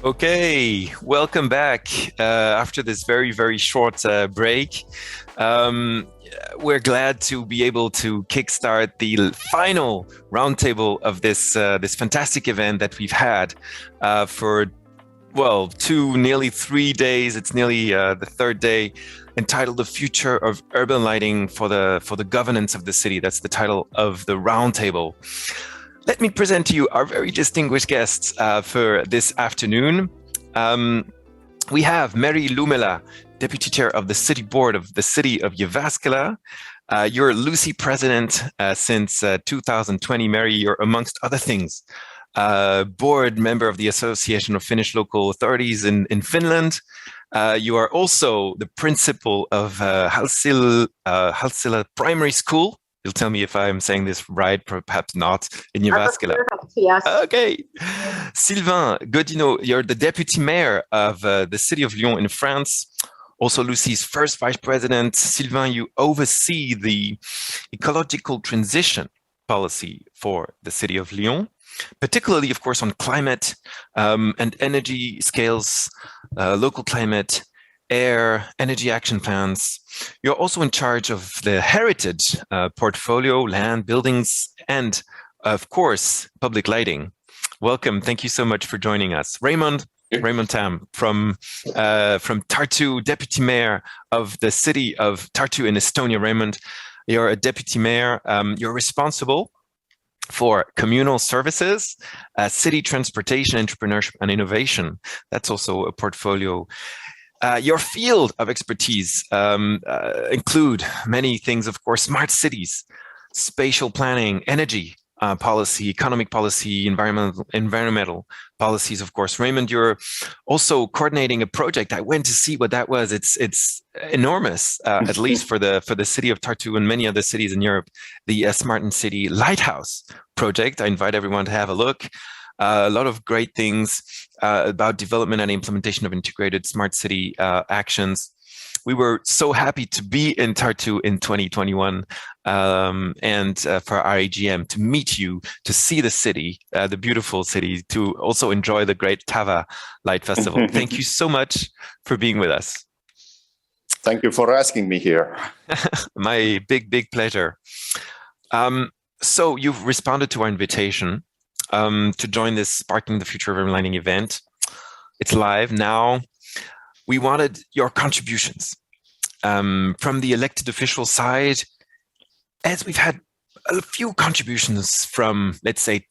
Okay, welcome back after this very, very short break. Um, we're glad to be able to kickstart the final roundtable of this fantastic event that we've had for nearly 3 days. It's nearly the third day, entitled "The Future of Urban Lighting for the Governance of the City." That's the title of the roundtable. Let me present to you our very distinguished guests for this afternoon. We have Meri Lumela, Deputy Chair of the City Board of the City of Jyväskylä. You're LUCI President since 2020. Meri, you're, amongst other things, board member of the Association of Finnish Local Authorities in Finland. You are also the principal of Halsila Primary School. You'll tell me if I'm saying this right, perhaps not, in Jyväskylä. Yes. Okay. Sylvain, Godinot, you're the deputy mayor of the city of Lyon in France, also LUCI's first vice president. Sylvain, you oversee the ecological transition policy for the city of Lyon, particularly, of course, on climate and energy scales, local climate, air, energy action plans. You're also in charge of the heritage portfolio, land, buildings, and of course, public lighting. Welcome. Thank you so much for joining us. Raimond Tamm from Tartu, deputy mayor of the city of Tartu in Estonia. Raimond, you're a deputy mayor. You're responsible for communal services, city transportation, entrepreneurship, and innovation. That's also a portfolio. Your field of expertise include many things, of course: smart cities, spatial planning, energy policy, economic policy, environmental policies, of course. Raimond, you're also coordinating a project. I went to see what that was. It's enormous, at least for the city of Tartu and many other cities in Europe. The Smart and City Lighthouse project. I invite everyone to have a look. A lot of great things about development and implementation of integrated smart city actions. We were so happy to be in Tartu in 2021 and for our AGM, to meet you, to see the city, the beautiful city, to also enjoy the great Tava Light Festival. Thank you so much for being with us. Thank you for asking me here. My big pleasure. So you've responded to our invitation to join this Sparking the Future of Urban Lighting event. It's live now. We wanted your contributions from the elected official side, as we've had a few contributions from, let's say,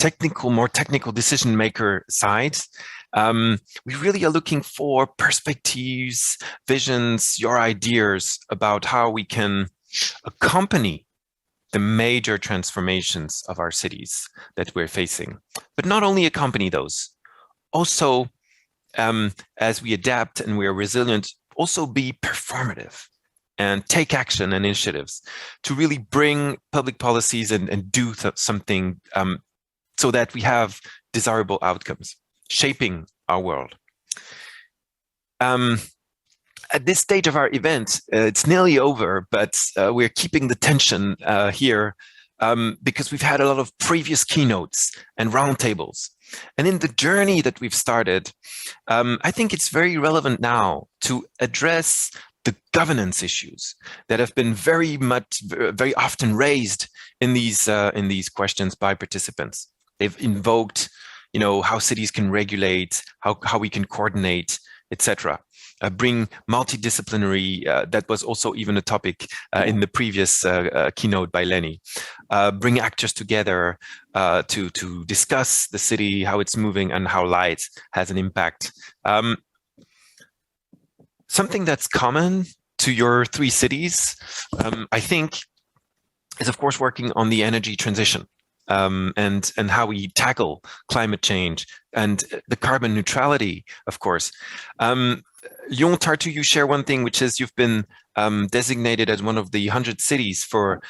more technical decision maker sides. We really are looking for perspectives, visions, your ideas about how we can accompany the major transformations of our cities that we're facing, but not only accompany those, also as we adapt and we are resilient, also be performative and take action and initiatives to really bring public policies and do something so that we have desirable outcomes, shaping our world. At this stage of our event, it's nearly over, but we're keeping the tension here because we've had a lot of previous keynotes and roundtables. And in the journey that we've started, I think it's very relevant now to address the governance issues that have been very often raised in these questions by participants. They've invoked, how cities can regulate, how we can coordinate, etc. Bring multidisciplinary, that was also even a topic in the previous keynote by Lenny. Bring actors together to discuss the city, how it's moving, and how light has an impact. Something that's common to your three cities, I think, is of course working on the energy transition. And how we tackle climate change and the carbon neutrality, of course. Lyon, Tartu, you share one thing, which is you've been designated as one of the 100 cities for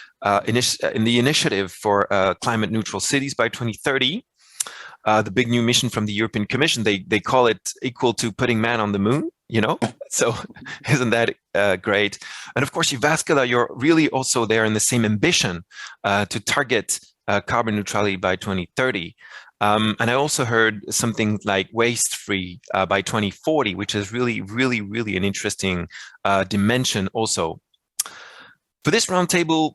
in the initiative for climate neutral cities by 2030. The big new mission from the European Commission, they call it equal to putting man on the moon, so isn't that great? And of course, Jyväskylä, you're really also there in the same ambition to target carbon neutrality by 2030. And I also heard something like waste-free by 2040, which is really, really, really an interesting dimension also. For this roundtable,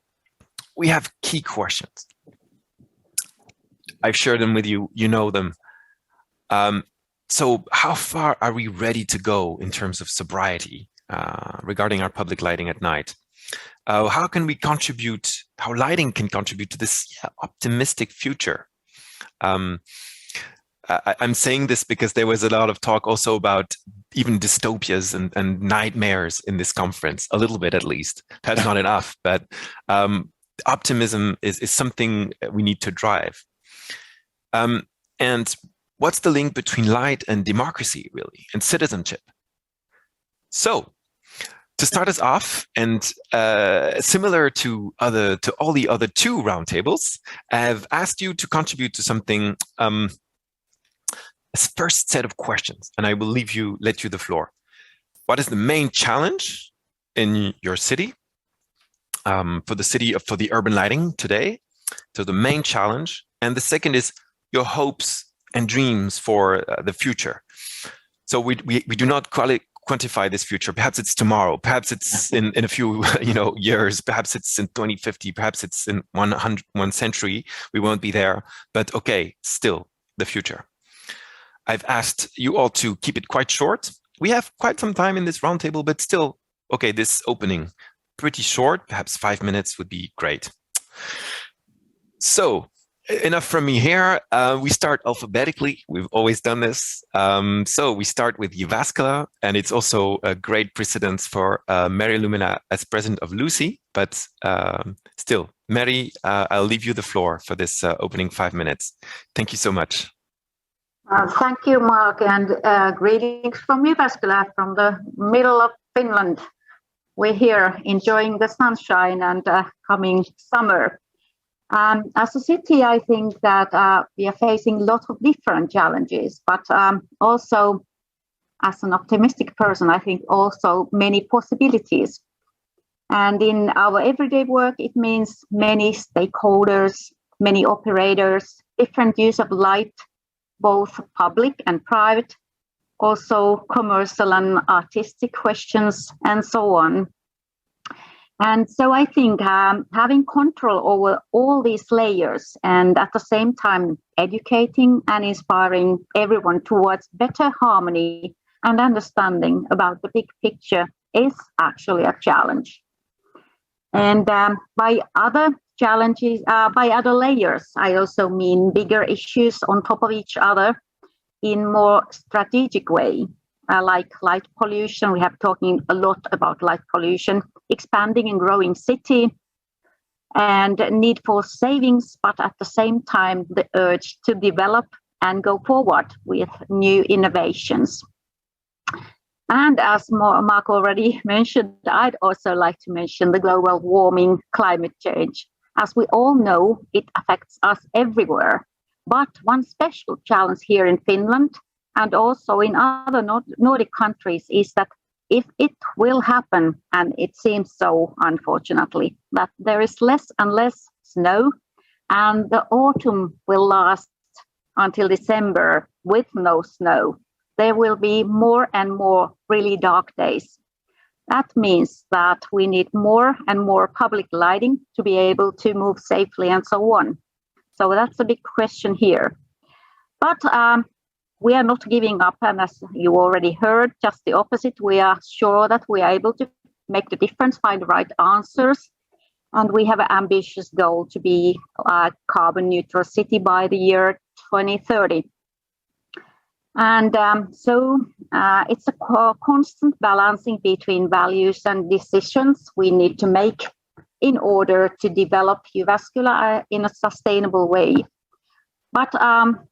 we have key questions. I've shared them with you, you know them. So how far are we ready to go in terms of sobriety regarding our public lighting at night? How can we contribute, how lighting can contribute to this optimistic future? I'm saying this because there was a lot of talk also about even dystopias and nightmares in this conference, a little bit at least. Perhaps not enough, but optimism is something we need to drive. And what's the link between light and democracy, really, and citizenship? So, to start us off, and similar to all the other two roundtables, I've asked you to contribute to something, a first set of questions, and I will let you the floor. What is the main challenge in your city, for the urban lighting today? So the main challenge, and the second is your hopes and dreams for the future. So we do not quantify this future. Perhaps it's tomorrow. Perhaps it's in a few years. Perhaps it's in 2050. Perhaps it's in one century. We won't be there. But okay, still the future. I've asked you all to keep it quite short. We have quite some time in this roundtable, but still, okay, this opening pretty short. Perhaps 5 minutes would be great. So, enough from me here. We start alphabetically. We've always done this. So we start with Jyväskylä, and it's also a great precedence for Meri Lumela as president of LUCI. But still, Meri, I'll leave you the floor for this opening 5 minutes. Thank you so much. Thank you, Mark, and greetings from Jyväskylä, from the middle of Finland. We're here enjoying the sunshine and coming summer. As a city, I think that we are facing lots of different challenges, but also as an optimistic person, I think also many possibilities. And in our everyday work, it means many stakeholders, many operators, different use of light, both public and private, also commercial and artistic questions, and so on. And so I think having control over all these layers and at the same time educating and inspiring everyone towards better harmony and understanding about the big picture is actually a challenge. And by other challenges, by other layers, I also mean bigger issues on top of each other in more strategic way. Like light pollution, we have talking a lot about light pollution, expanding and growing city, and need for savings, but at the same time, the urge to develop and go forward with new innovations. And as Mark already mentioned, I'd also like to mention the global warming, climate change. As we all know, it affects us everywhere. But one special challenge here in Finland and also in other Nordic countries is that if it will happen, and it seems so, unfortunately, that there is less and less snow, and the autumn will last until December with no snow, there will be more and more really dark days. That means that we need more and more public lighting to be able to move safely and so on. So that's a big question here. But we are not giving up, and as you already heard, just the opposite. We are sure that we are able to make the difference, find the right answers, and we have an ambitious goal to be a carbon neutral city by the year 2030. And so it's a constant balancing between values and decisions we need to make in order to develop Jyväskylä in a sustainable way. But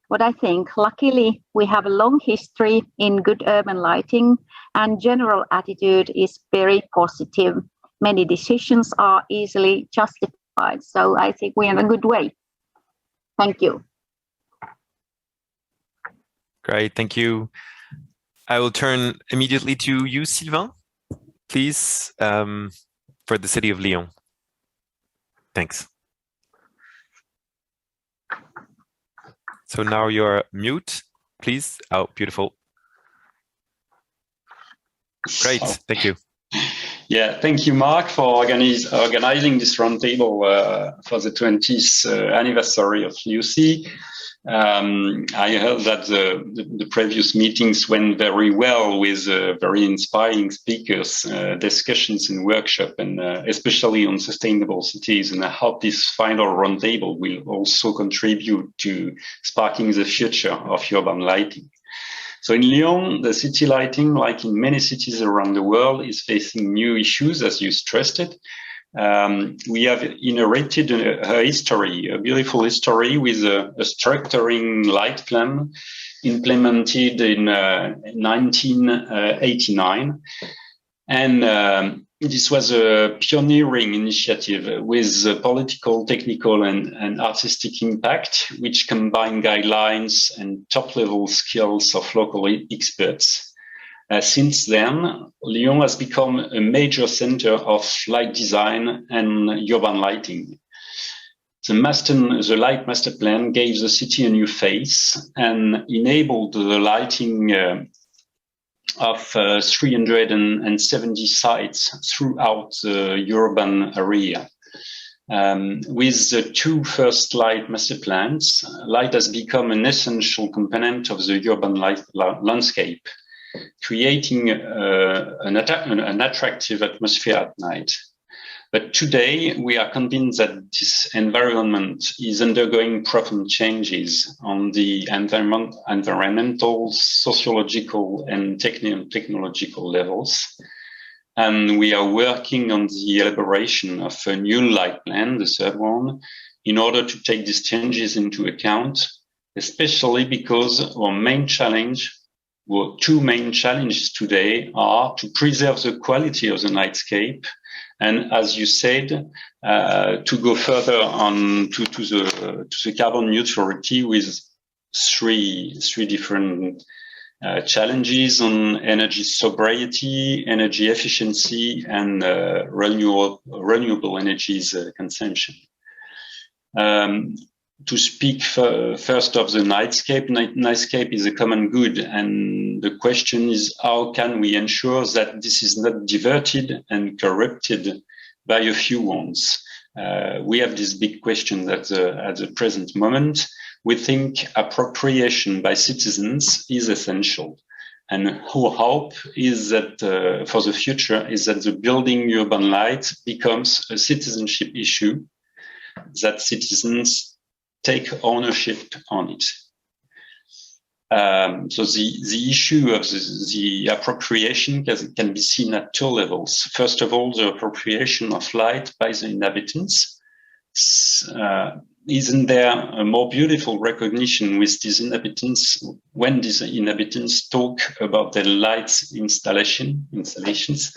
what I think, luckily, we have a long history in good urban lighting, and general attitude is very positive. Many decisions are easily justified. So I think we're in a good way. Thank you. Great, thank you. I will turn immediately to you, Sylvain, please, for the city of Lyon. Thanks. So now you're mute, please. Oh, beautiful. Great, thank you. Yeah, thank you, Mark, for organizing this roundtable for the 20th anniversary of LUCI. I heard that the previous meetings went very well with very inspiring speakers, discussions and workshops, and especially on sustainable cities. And I hope this final roundtable will also contribute to sparking the future of urban lighting. So in Lyon, the city lighting, like in many cities around the world, is facing new issues, as you stressed it. We have inherited a history, a beautiful history with a structuring light plan implemented in 1989. And this was a pioneering initiative with political, technical, and artistic impact, which combined guidelines and top-level skills of local experts. Since then, Lyon has become a major center of light design and urban lighting. The light master plan gave the city a new face and enabled the lighting of 370 sites throughout the urban area. With the two first light master plans, light has become an essential component of the urban landscape, creating an attractive atmosphere at night. But today, we are convinced that this environment is undergoing profound changes on the environmental, sociological, and technological levels. And we are working on the elaboration of a new light plan, the third one, in order to take these changes into account, especially because our two main challenges today are to preserve the quality of the nightscape, and as you said, to go further on to the carbon neutrality with three different challenges on energy sobriety, energy efficiency, and renewable energies consumption. To speak first of the nightscape, nightscape is a common good, and the question is how can we ensure that this is not diverted and corrupted by a few ones? We have this big question at the present moment. We think appropriation by citizens is essential, and our hope is that for the future is that the building urban light becomes a citizenship issue, that citizens take ownership on it. So the issue of the appropriation can be seen at two levels. First of all, the appropriation of light by the inhabitants. Isn't there a more beautiful recognition with these inhabitants when these inhabitants talk about their light installations?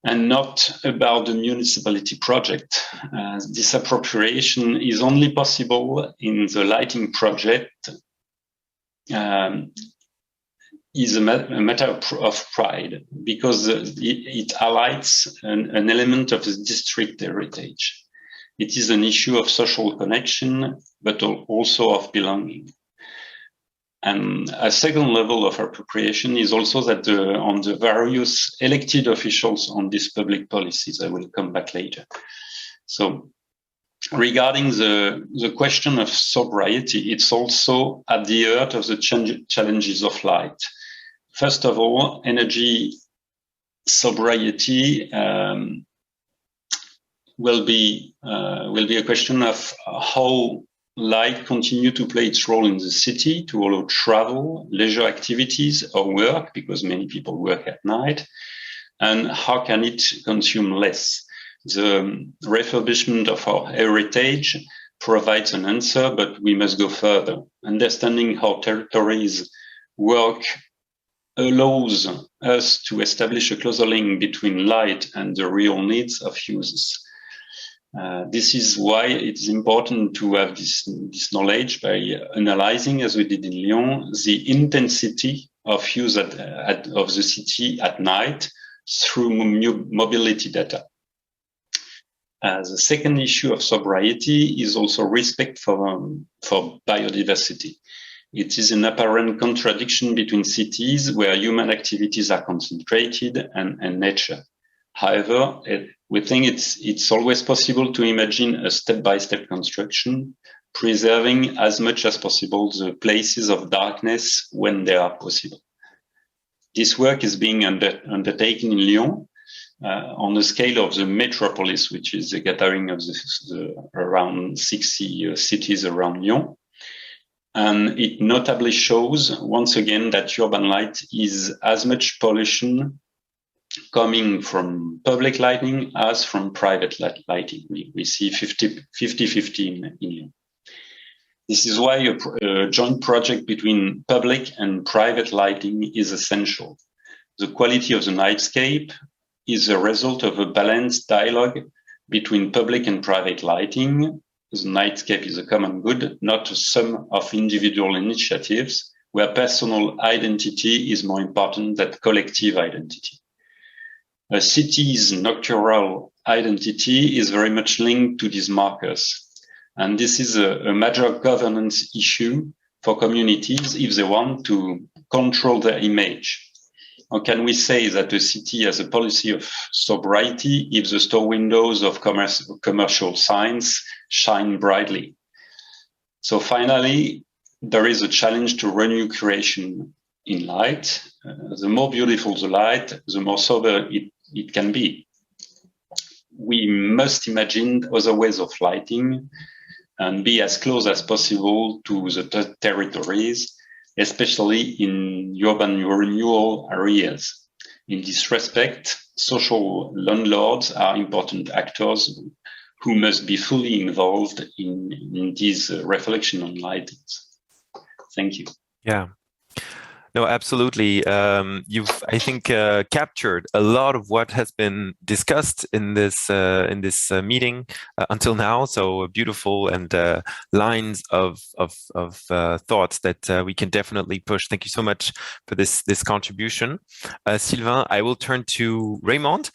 And not about the municipality project. This appropriation is only possible in the lighting project, is a matter of pride, because it highlights an element of the district heritage. It is an issue of social connection, but also of belonging. And a second level of appropriation is also that on the various elected officials on these public policies. I will come back later. So regarding the question of sobriety, it's also at the heart of the challenges of light. First of all, energy sobriety will be a question of how light continue to play its role in the city to allow travel, leisure activities, or work, because many people work at night, and how can it consume less? The refurbishment of our heritage provides an answer, but we must go further. Understanding how territories work allows us to establish a closer link between light and the real needs of users. This is why it's important to have this knowledge by analyzing, as we did in Lyon, the intensity of use of the city at night through mobility data. The second issue of sobriety is also respect for biodiversity. It is an apparent contradiction between cities where human activities are concentrated and nature. However, we think it's always possible to imagine a step-by-step construction, preserving as much as possible the places of darkness when they are possible. This work is being undertaken in Lyon on the scale of the metropolis, which is the gathering of the around 60 cities around Lyon. And it notably shows, once again, that urban light is as much pollution coming from public lighting as from private lighting. We see 50-50 in Lyon. This is why a joint project between public and private lighting is essential. The quality of the nightscape is a result of a balanced dialogue between public and private lighting. The nightscape is a common good, not a sum of individual initiatives, where personal identity is more important than collective identity. A city's nocturnal identity is very much linked to these markers. And this is a major governance issue for communities if they want to control their image. Or can we say that a city has a policy of sobriety if the store windows of commercial signs shine brightly? So finally, there is a challenge to renew creation in light. The more beautiful the light, the more sober it can be. We must imagine other ways of lighting and be as close as possible to the territories, especially in urban renewal areas. In this respect, social landlords are important actors who must be fully involved in this reflection on lighting. Thank you. Yeah. No, absolutely. You've, I think, captured a lot of what has been discussed in this meeting until now. So beautiful and lines of thoughts that we can definitely push. Thank you so much for this contribution, Sylvain. I will turn to Raimond.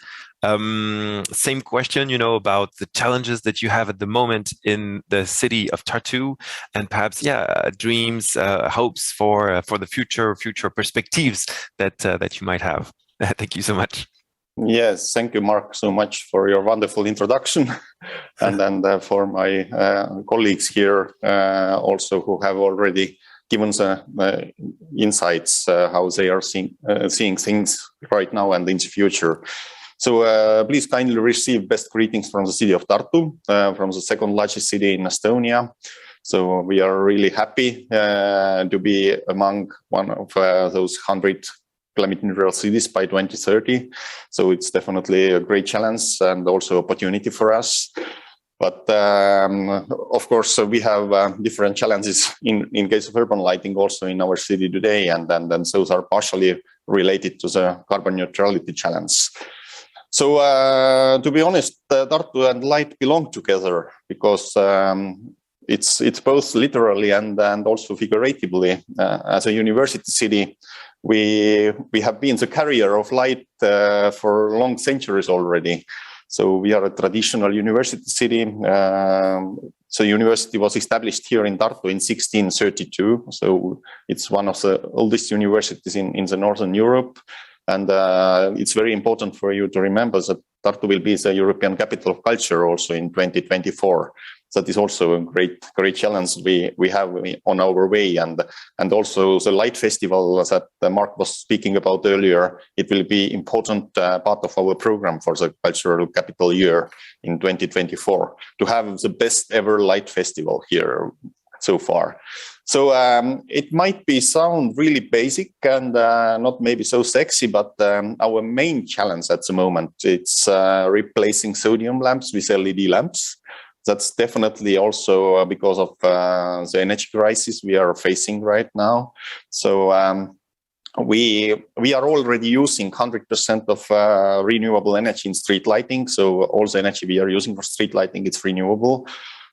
Same question, about the challenges that you have at the moment in the city of Tartu, and perhaps, dreams, hopes for the future perspectives that you might have. Thank you so much. Yes, thank you, Mark, so much for your wonderful introduction, and for my colleagues here also who have already given the insights how they are seeing things right now and in the future. So please kindly receive best greetings from the city of Tartu, from the second largest city in Estonia. So we are really happy to be among one of those 100 climate neutral cities by 2030. So it's definitely a great challenge and also opportunity for us. But of course, we have different challenges in case of urban lighting also in our city today, and those are partially related to the carbon neutrality challenge. So to be honest, Tartu and light belong together because it's both literally and also figuratively. As a university city, we have been the carrier of light for long centuries already. So we are a traditional university city. So university was established here in Tartu in 1632. So it's one of the oldest universities in the Northern Europe. And it's very important for you to remember that Tartu will be the European capital of culture also in 2024. That is also a great challenge we have on our way. And also the Light Festival that Mark was speaking about earlier, it will be important part of our program for the cultural capital year in 2024 to have the best ever Light Festival here so far. So it might sound really basic and not maybe so sexy, but our main challenge at the moment, it's replacing sodium lamps with LED lamps. That's definitely also because of the energy crisis we are facing right now. So we are already using 100% of renewable energy in street lighting. So all the energy we are using for street lighting, it's renewable.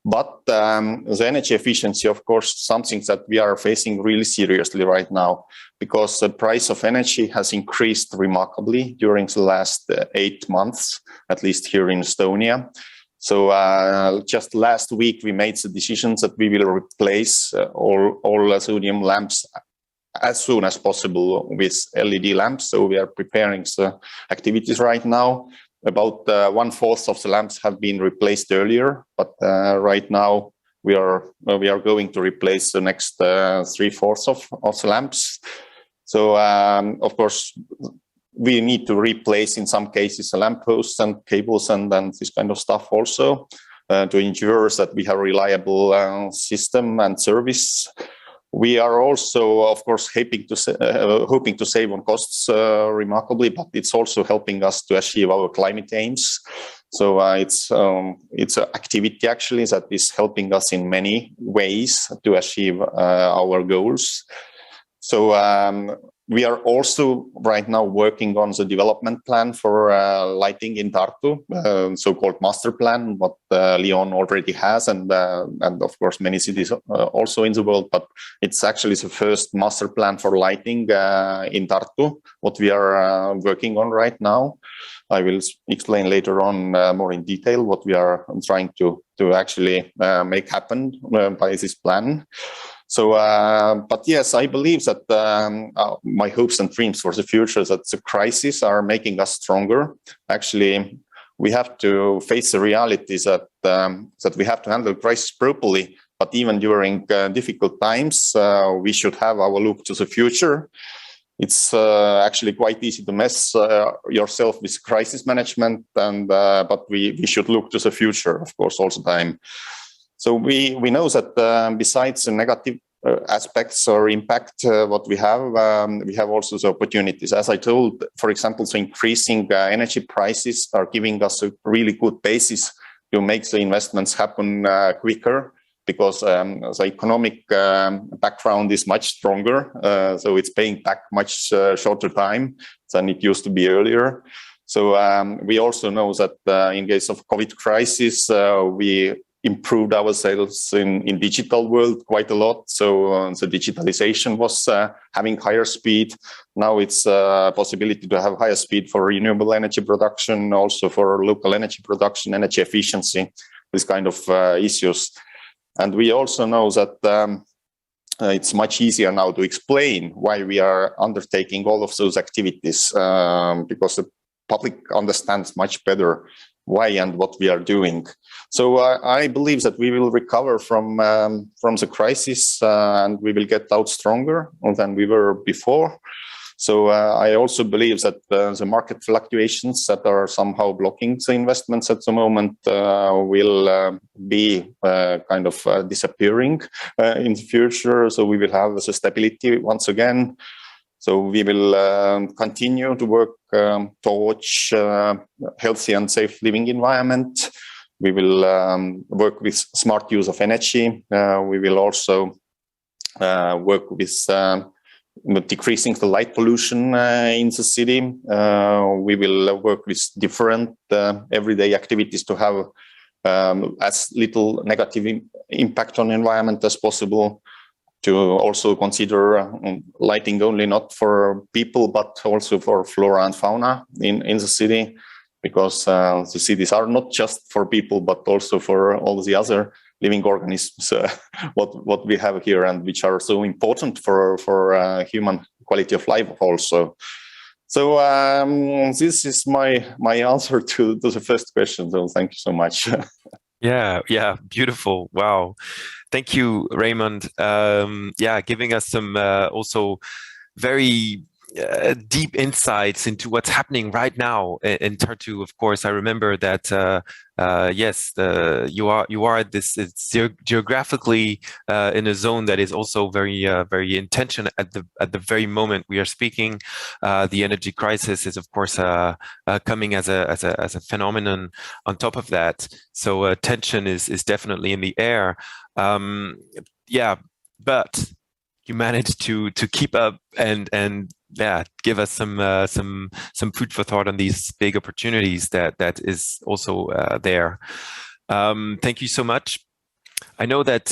But the energy efficiency, of course, something that we are facing really seriously right now, because the price of energy has increased remarkably during the last 8 months, at least here in Estonia. So just last week we made the decisions that we will replace all sodium lamps as soon as possible with LED lamps. So we are preparing the activities right now. About 1/4 of the lamps have been replaced earlier, but right now we are going to replace the next 3/4 of the lamps. So of course we need to replace in some cases the lamp posts and cables and this kind of stuff also to ensure that we have reliable system and service. We are also, of course, hoping to save on costs remarkably, but it's also helping us to achieve our climate aims. So it's an activity actually that is helping us in many ways to achieve our goals. So we are also right now working on the development plan for lighting in Tartu, so-called master plan, what Lyon already has, and of course many cities also in the world. But it's actually the first master plan for lighting in Tartu, what we are working on right now. I will explain later on more in detail what we are trying to actually make happen by this plan. So, but yes, I believe that my hopes and dreams for the future, that the crises are making us stronger. Actually, we have to face the reality that we have to handle crisis properly. But even during difficult times, we should have our look to the future. It's actually quite easy to mess yourself with crisis management, but we should look to the future, of course, all the time. So we know that besides the negative aspects or impact what we have also the opportunities. As I told, for example, the increasing energy prices are giving us a really good basis to make the investments happen quicker, because the economic background is much stronger. So it's paying back much shorter time than it used to be earlier. So we also know that in case of COVID crisis, we improved ourselves in digital world quite a lot. So the digitalization was having higher speed. Now it's a possibility to have higher speed for renewable energy production, also for local energy production, energy efficiency, this kind of issues. And we also know that it's much easier now to explain why we are undertaking all of those activities, because the public understands much better why and what we are doing. So I believe that we will recover from the crisis and we will get out stronger than we were before. So I also believe that the market fluctuations that are somehow blocking the investments at the moment will be kind of disappearing in the future. So we will have the stability once again. So we will continue to work towards healthy and safe living environment. We will work with smart use of energy. We will also work with decreasing the light pollution in the city. We will work with different everyday activities to have as little negative impact on the environment as possible. To also consider lighting only not for people, but also for flora and fauna in the city, because the cities are not just for people, but also for all the other living organisms, what we have here and which are so important for human quality of life also. So this is my answer to the first question. So thank you so much. Yeah, beautiful. Wow. Thank you, Raimond. Giving us some also very deep insights into what's happening right now in Tartu. Of course, I remember that yes, you are at this. It's geographically in a zone that is also very intention at the very moment we are speaking. The energy crisis is, of course, coming as a phenomenon on top of that. So tension is definitely in the air. But you managed to keep up and give us some food for thought on these big opportunities that is also there. Thank you so much. I know that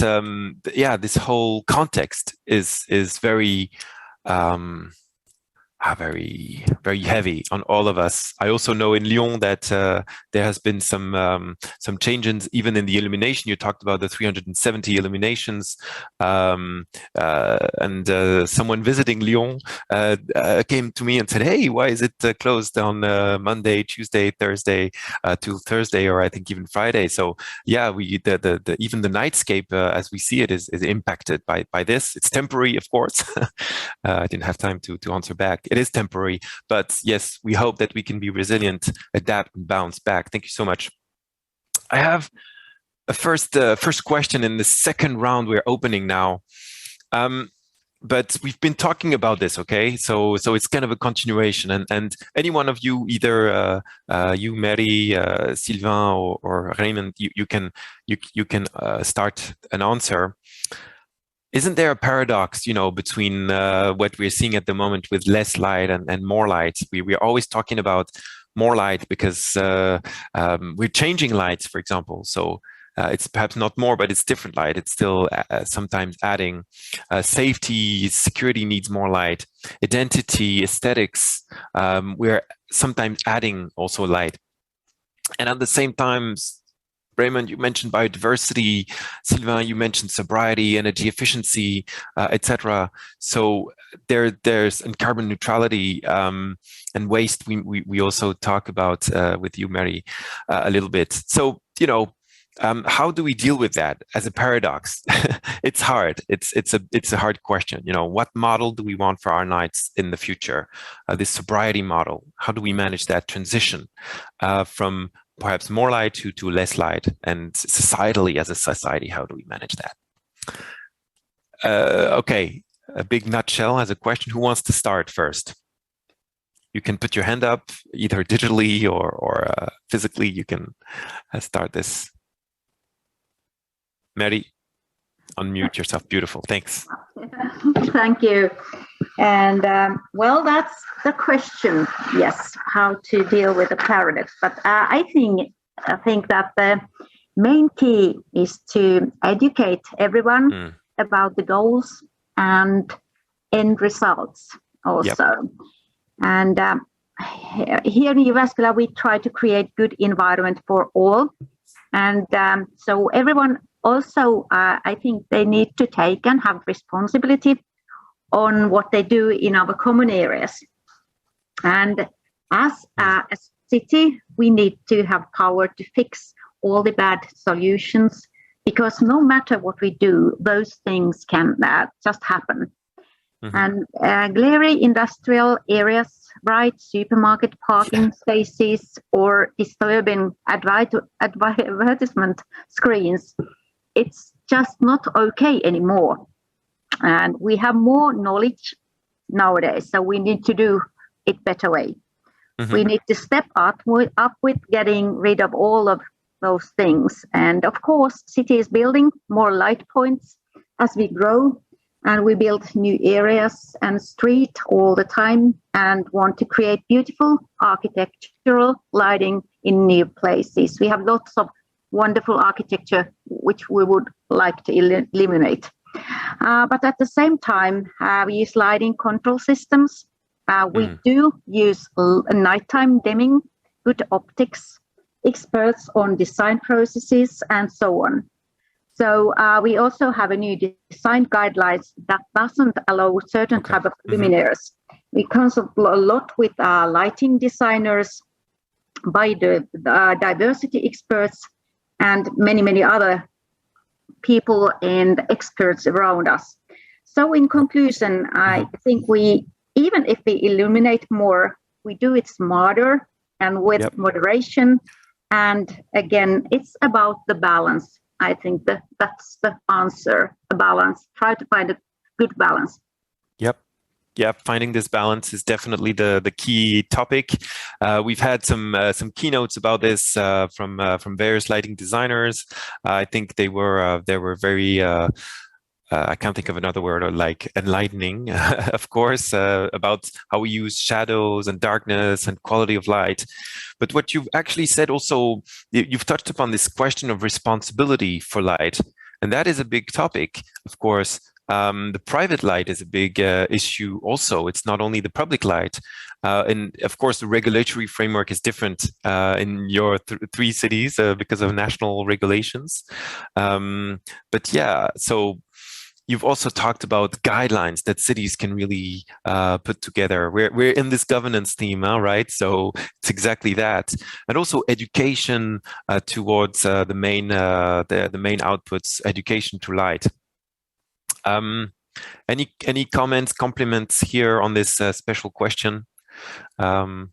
this whole context is very very, very heavy on all of us. I also know in Lyon that there has been some changes even in the illumination. You talked about the 370 illuminations, and someone visiting Lyon came to me and said, "Hey, why is it closed on Monday, Tuesday, Thursday, till Thursday, or I think even Friday?" So yeah, even the nightscape as we see it is impacted by this. It's temporary, of course. I didn't have time to answer back. It is temporary, but yes, we hope that we can be resilient, adapt, and bounce back. Thank you so much. I have a first question in the second round we're opening now. But we've been talking about this, okay? So it's kind of a continuation, and any one of you, either you, Meri, Sylvain, or Raimond, you can start an answer. Isn't there a paradox, between what we're seeing at the moment with less light and more light? We're always talking about more light because we're changing lights, for example. So it's perhaps not more, but it's different light. It's still sometimes adding safety, security needs more light, identity, aesthetics. We're sometimes adding also light. And at the same time, Raimond, you mentioned biodiversity. Sylvain, you mentioned sobriety, energy efficiency, etc. So there's and carbon neutrality and waste. We also talk about with you, Meri, a little bit. So how do we deal with that as a paradox? It's hard. It's a hard question. What model do we want for our nights in the future? This sobriety model. How do we manage that transition from perhaps more light to less light, and societally as a society, how do we manage that? Okay, a big nutshell as a question. Who wants to start first? You can put your hand up either digitally or physically. You can start this. Meri, unmute yourself. Beautiful. Thanks. Thank you. And well, that's the question. Yes, how to deal with the paradox. But I think that the main key is to educate everyone about the goals and end results also. Yep. And here in Jyväskylä, we try to create good environment for all. And so everyone also, I think they need to take and have responsibility on what they do in our common areas. And as a city, we need to have power to fix all the bad solutions, because no matter what we do, those things can just happen. Mm-hmm. And glary industrial areas, bright supermarket parking spaces, or disturbing advertisement screens, it's just not okay anymore. And we have more knowledge nowadays, so we need to do it better way. Mm-hmm. We need to step up with getting rid of all of those things. And of course, city is building more light points as we grow, and we build new areas and street all the time, and want to create beautiful architectural lighting in new places. We have lots of wonderful architecture which we would like to eliminate. But at the same time, we use lighting control systems. We do use nighttime dimming, good optics, experts on design processes, and so on. So we also have a new design guidelines that doesn't allow certain type of luminaires. We consult a lot with lighting designers, biodiversity experts, and many other people and experts around us. So in conclusion, I think even if we illuminate more, we do it smarter and with moderation. And again, it's about the balance. I think that's the answer, a balance. Try to find a good balance. Yep. Yeah, finding this balance is definitely the key topic. We've had some keynotes about this from various lighting designers. I think they were very I can't think of another word, or like enlightening, of course, about how we use shadows and darkness and quality of light. But what you've actually said also, you've touched upon this question of responsibility for light. And that is a big topic, of course. The private light is a big issue also. It's not only the public light. And of course, the regulatory framework is different in your three cities because of national regulations. But yeah, so you've also talked about guidelines that cities can really put together. We're in this governance theme, right? So it's exactly that, and also education towards the main outputs, education to light. Any comments, compliments here on this special question and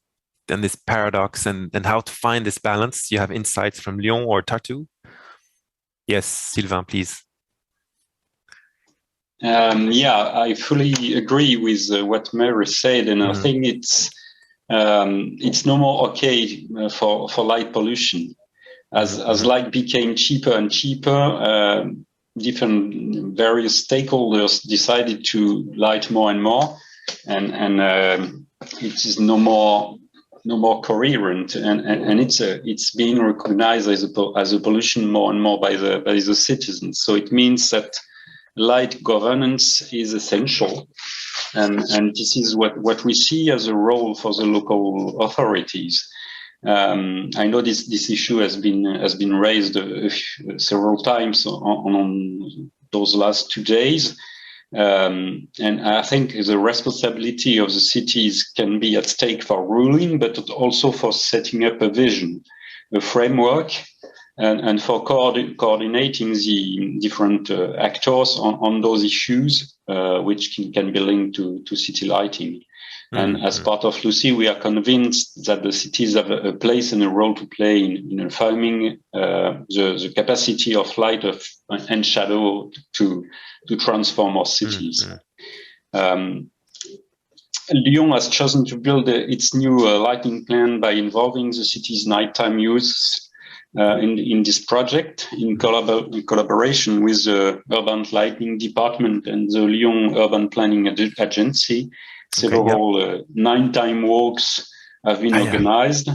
this paradox and how to find this balance? You have insights from Lyon or Tartu? Yes, Sylvain, please. Yeah, I fully agree with what Meri said, and I think it's no more okay for light pollution. As light became cheaper and cheaper, different various stakeholders decided to light more and more, and it is no more coherent, and it's being recognized as a pollution more and more by the citizens. So it means that light governance is essential, and this is what we see as a role for the local authorities. I know this issue has been raised several times on those last 2 days, and I think the responsibility of the cities can be at stake for ruling, but also for setting up a vision, a framework, and for coordinating the different actors on those issues, which can be linked to city lighting. And as part of LUCI, we are convinced that the cities have a place and a role to play in informing the capacity of light and shadow to transform our cities. Lyon has chosen to build its new lighting plan by involving the city's nighttime use in this project, in collaboration with the Urban Lighting Department and the Lyon Urban Planning Agency. Several nighttime walks have been organized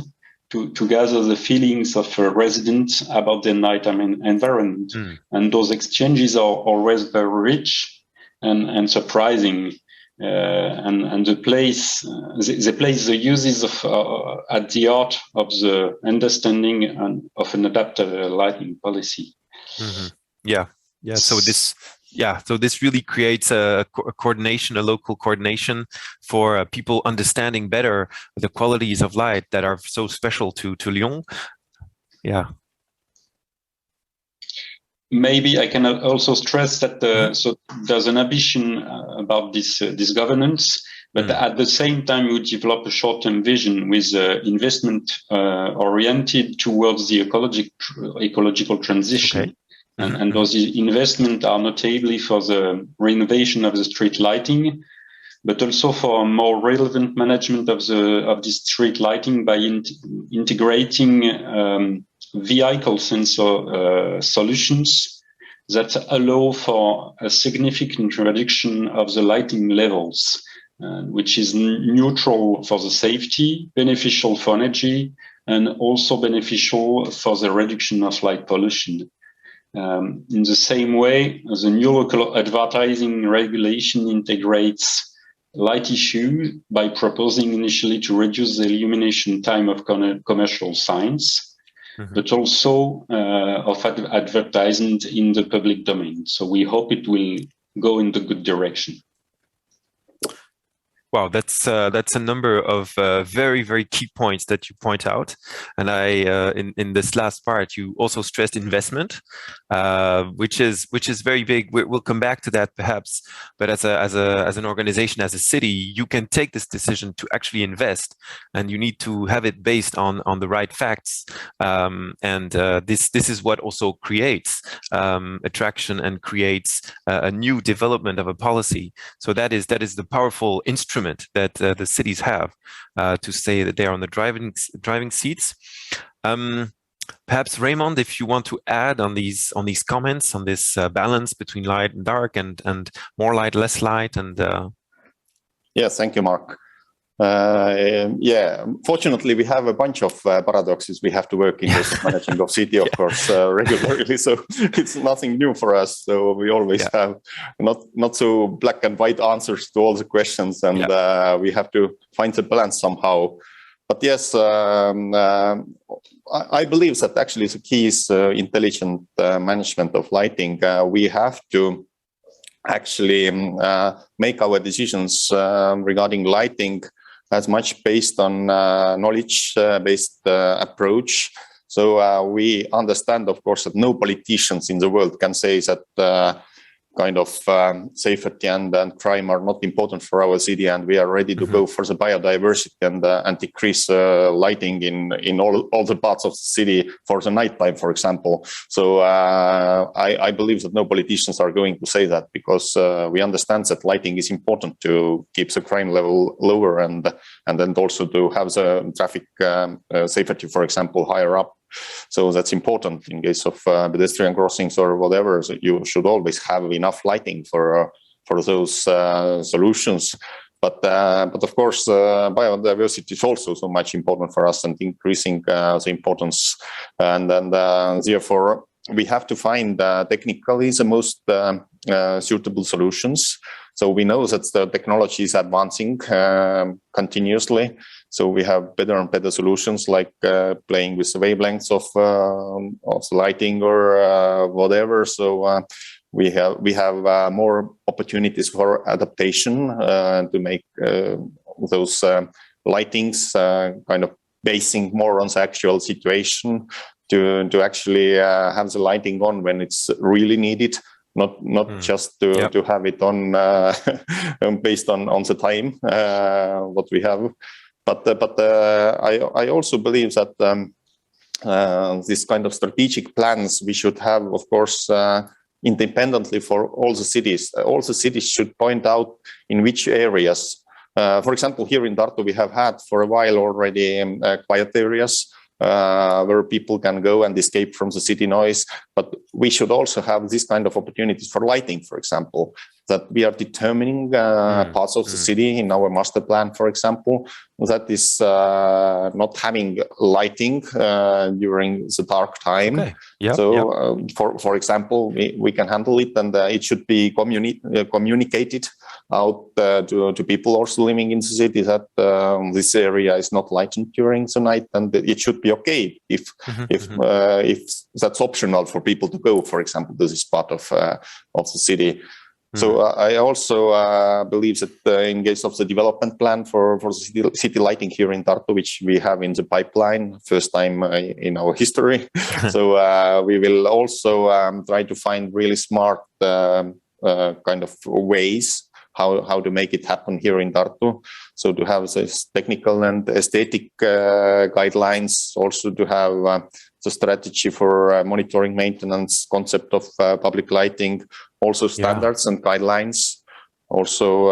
to gather the feelings of residents about their nighttime environment. And those exchanges are always very rich and surprising. And the place the uses of at the heart of the understanding of an adaptive lighting policy. Yeah. So this really creates a coordination, a local coordination for people understanding better the qualities of light that are so special to Lyon. Yeah. Maybe I can also stress that so there's an ambition about this governance, but at the same time we develop a short-term vision with investment oriented towards the ecological transition. And those investments are notably for the renovation of the street lighting, but also for more relevant management of the street lighting by integrating vehicle sensor solutions that allow for a significant reduction of the lighting levels, which is neutral for the safety, beneficial for energy, and also beneficial for the reduction of light pollution. In the same way, the new local advertising regulation integrates light issue by proposing initially to reduce the illumination time of commercial signs, but also of advertisement in the public domain. So we hope it will go in the good direction. Wow, that's a number of very, very key points that you point out, and in this last part you also stressed investment, which is very big. We'll come back to that perhaps, but as an organization, as a city, you can take this decision to actually invest, and you need to have it based on the right facts, and this is what also creates attraction and creates a new development of a policy. So that is the powerful instrument that the cities have to say that they're on the driving seats. Perhaps Raimond, if you want to add on these comments on this balance between light and dark and more light, less light, and yes, thank you, Mark. Yeah, fortunately, we have a bunch of paradoxes we have to work in this managing of city, of course, regularly. So it's nothing new for us. So we always have not so black and white answers to all the questions, and we have to find the balance somehow. But yes, I believe that actually the key is intelligent management of lighting. We have to actually make our decisions regarding lighting as much based on knowledge-based approach. So we understand, of course, that no politicians in the world can say that kind of safety and crime are not important for our city, and we are ready to go for the biodiversity and decrease lighting in all the parts of the city for the nighttime, for example. So I believe that no politicians are going to say that, because we understand that lighting is important to keep the crime level lower and then also to have the traffic safety, for example, higher up. So that's important in case of pedestrian crossings or whatever. So you should always have enough lighting for those solutions. But of course, biodiversity is also so much important for us, and increasing the importance. And therefore, we have to find technically the most suitable solutions. So we know that the technology is advancing continuously. So we have better and better solutions, like playing with the wavelengths of the lighting or whatever. So we have more opportunities for adaptation to make those lightings kind of basing more on the actual situation, to actually have the lighting on when it's really needed. Not just to have it on based on the time what we have. But I also believe that this kind of strategic plans we should have, of course, independently for all the cities. All the cities should point out in which areas. For example, here in Tartu, we have had for a while already quiet areas where people can go and escape from the city noise. But we should also have this kind of opportunities for lighting, for example, that we are determining parts of the city in our master plan, for example, that is not having lighting during the dark time. Okay. Yeah, so for example, we can handle it, and it should be communicated out to people also living in the city that this area is not lightened during the night, and it should be okay if that's optional for people to go, for example, to this part of the city. So I also believe that in case of the development plan for the city lighting here in Tartu, which we have in the pipeline, first time in our history, so we will also try to find really smart kind of ways how to make it happen here in Tartu. So to have this technical and aesthetic guidelines, also to have the strategy for monitoring, maintenance, concept of public lighting, also standards and guidelines. Also,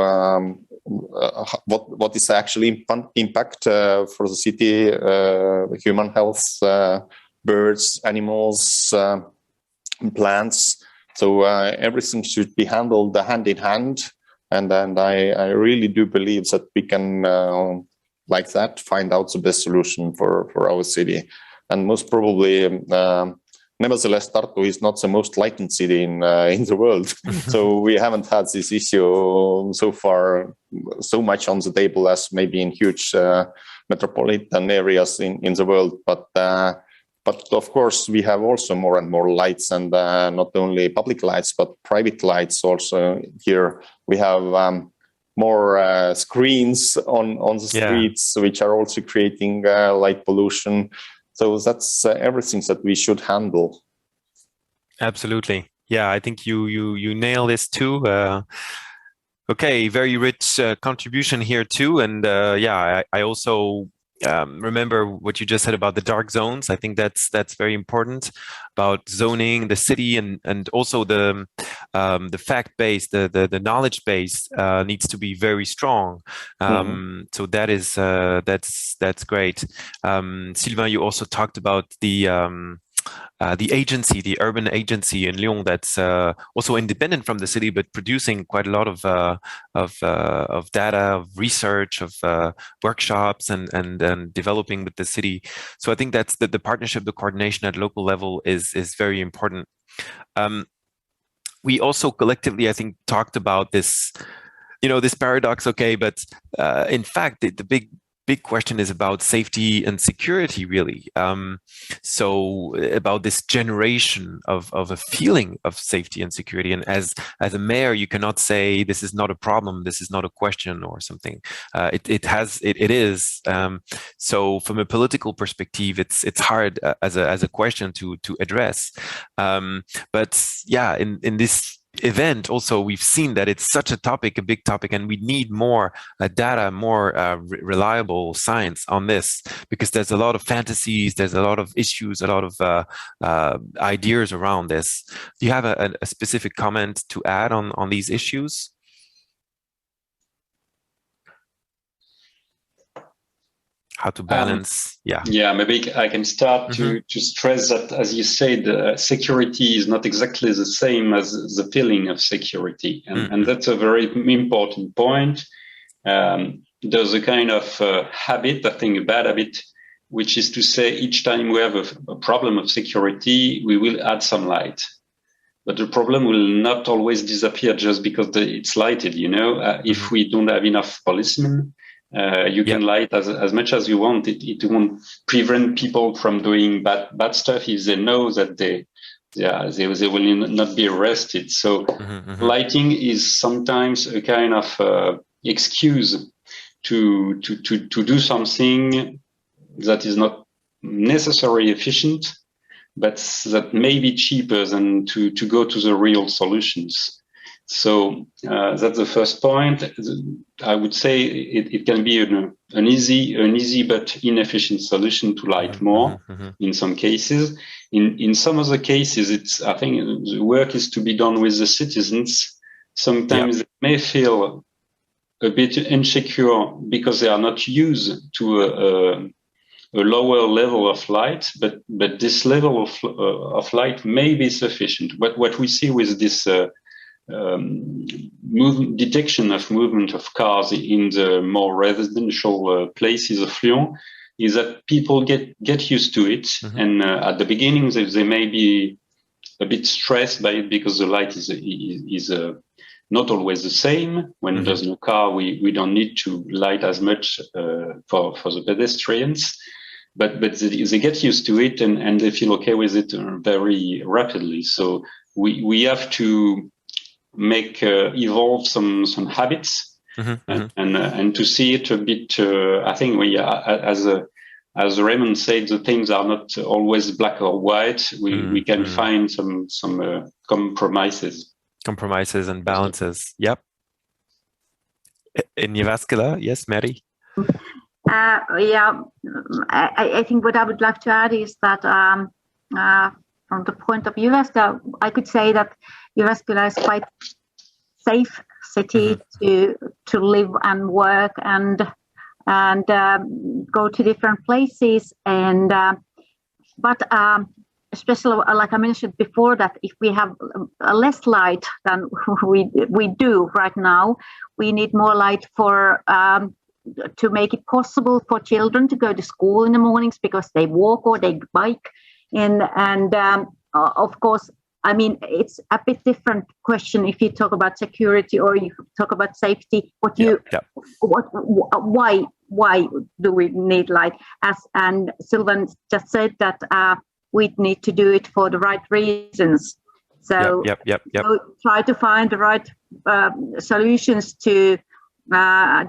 what is actually impact for the city, human health, birds, animals, plants. So everything should be handled hand in hand. And I really do believe that we can, like that, find out the best solution for our city. And most probably, nevertheless, Tartu is not the most lightened city in the world. So we haven't had this issue so far so much on the table as maybe in huge metropolitan areas in the world. But of course, we have also more and more lights, and not only public lights, but private lights also here. We have more screens on the streets, which are also creating light pollution. So that's everything that we should handle. Absolutely. Yeah, I think you nail this too. Okay, very rich contribution here too. And I also remember what you just said about the dark zones. I think that's very important about zoning the city, and also the fact base, the knowledge base needs to be very strong. So that is that's great. Sylvain, you also talked about the agency, the urban agency in Lyon, that's also independent from the city, but producing quite a lot of data, of research, of workshops, and developing with the city. So I think that's the partnership, the coordination at local level is very important. We also collectively, I think, talked about this, this paradox. Okay, but in fact, the big question is about safety and security, really. So about this generation of a feeling of safety and security. And as a mayor, you cannot say this is not a problem, this is not a question or something. It is. So from a political perspective, it's hard as a question to address. But yeah, in this event also, we've seen that it's such a big topic, and we need more data, more reliable science on this, because there's a lot of fantasies, there's a lot of issues, a lot of ideas around this. Do you have a specific comment to add on these issues? How to balance? Yeah, maybe I can start to stress that, as you said, security is not exactly the same as the feeling of security, and that's a very important point. There's a kind of habit, I think a bad habit, which is to say each time we have a problem of security, we will add some light. But the problem will not always disappear just because it's lighted, if we don't have enough policemen. You can light as much as you want. It won't prevent people from doing bad stuff if they know that they will not be arrested. So lighting is sometimes a kind of excuse to do something that is not necessarily efficient, but that may be cheaper than to go to the real solutions. So that's the first point. I would say it can be an easy but inefficient solution to light more in some cases. In some other cases, I think the work is to be done with the citizens. Sometimes they may feel a bit insecure because they are not used to a lower level of light, but this level of light may be sufficient. But what we see with this detection of movement of cars in the more residential places of Lyon is that people get used to it, and at the beginning they may be a bit stressed by it because the light is not always the same. When there's no car, we don't need to light as much for the pedestrians, but they get used to it and they feel okay with it very rapidly. So we have to make evolve some habits and to see it a bit. I think as Raimond said, the things are not always black or white. We can find some compromises and balances. Yep. In Jyväskylä, yes, Meri. I think what I would like to add is that from the point of Jyväskylä, I could say that Jyväskylä is quite safe city to live and work and go to different places. And but especially, like I mentioned before, that if we have less light than we do right now, we need more light for to make it possible for children to go to school in the mornings because they walk or they bike. And of course, I mean, it's a bit different question if you talk about security or you talk about safety. Why do we need light? And Sylvain just said that we need to do it for the right reasons. So, so try to find the right solutions to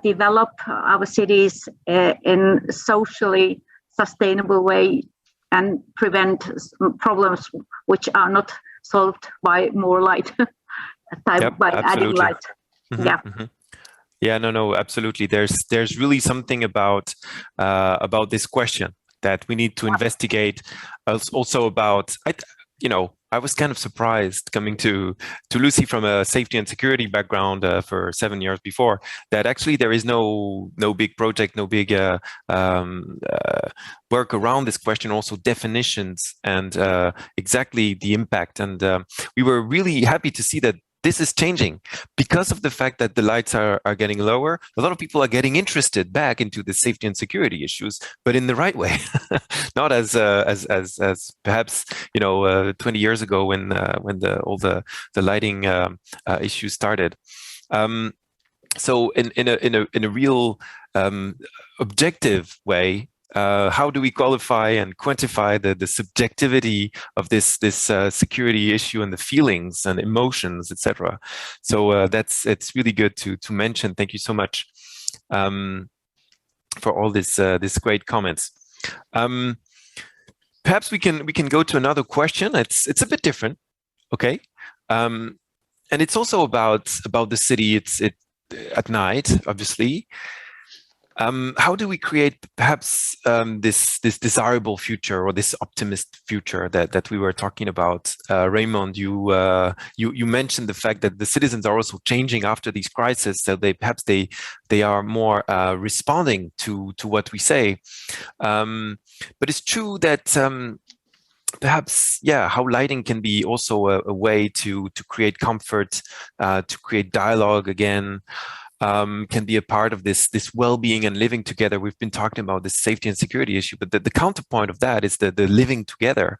develop our cities in socially sustainable way and prevent problems which are not solved by more light, by adding light. Yeah, no, absolutely. There's really something about this question that we need to investigate. Also about, I was kind of surprised coming to LUCI from a safety and security background for 7 years before, that actually there is no big project, no big work around this question, also definitions and exactly the impact. And we were really happy to see that this is changing because of the fact that the lights are getting lower. A lot of people are getting interested back into the safety and security issues, but in the right way, not as perhaps 20 years ago when all the lighting issues started. So in a real objective way, how do we qualify and quantify the subjectivity of this security issue and the feelings and emotions, etc.? So it's really good to mention. Thank you so much for all this great comments. Perhaps we can go to another question. It's a bit different, okay? And it's also about the city. It's at night, obviously. How do we create perhaps this desirable future or this optimist future that we were talking about? Raimond, you mentioned the fact that the citizens are also changing after these crises, so they are more responding to what we say. But it's true that perhaps, how lighting can be also a way to create comfort, to create dialogue again. Can be a part of this well-being and living together. We've been talking about this safety and security issue, but the counterpoint of that is the living together.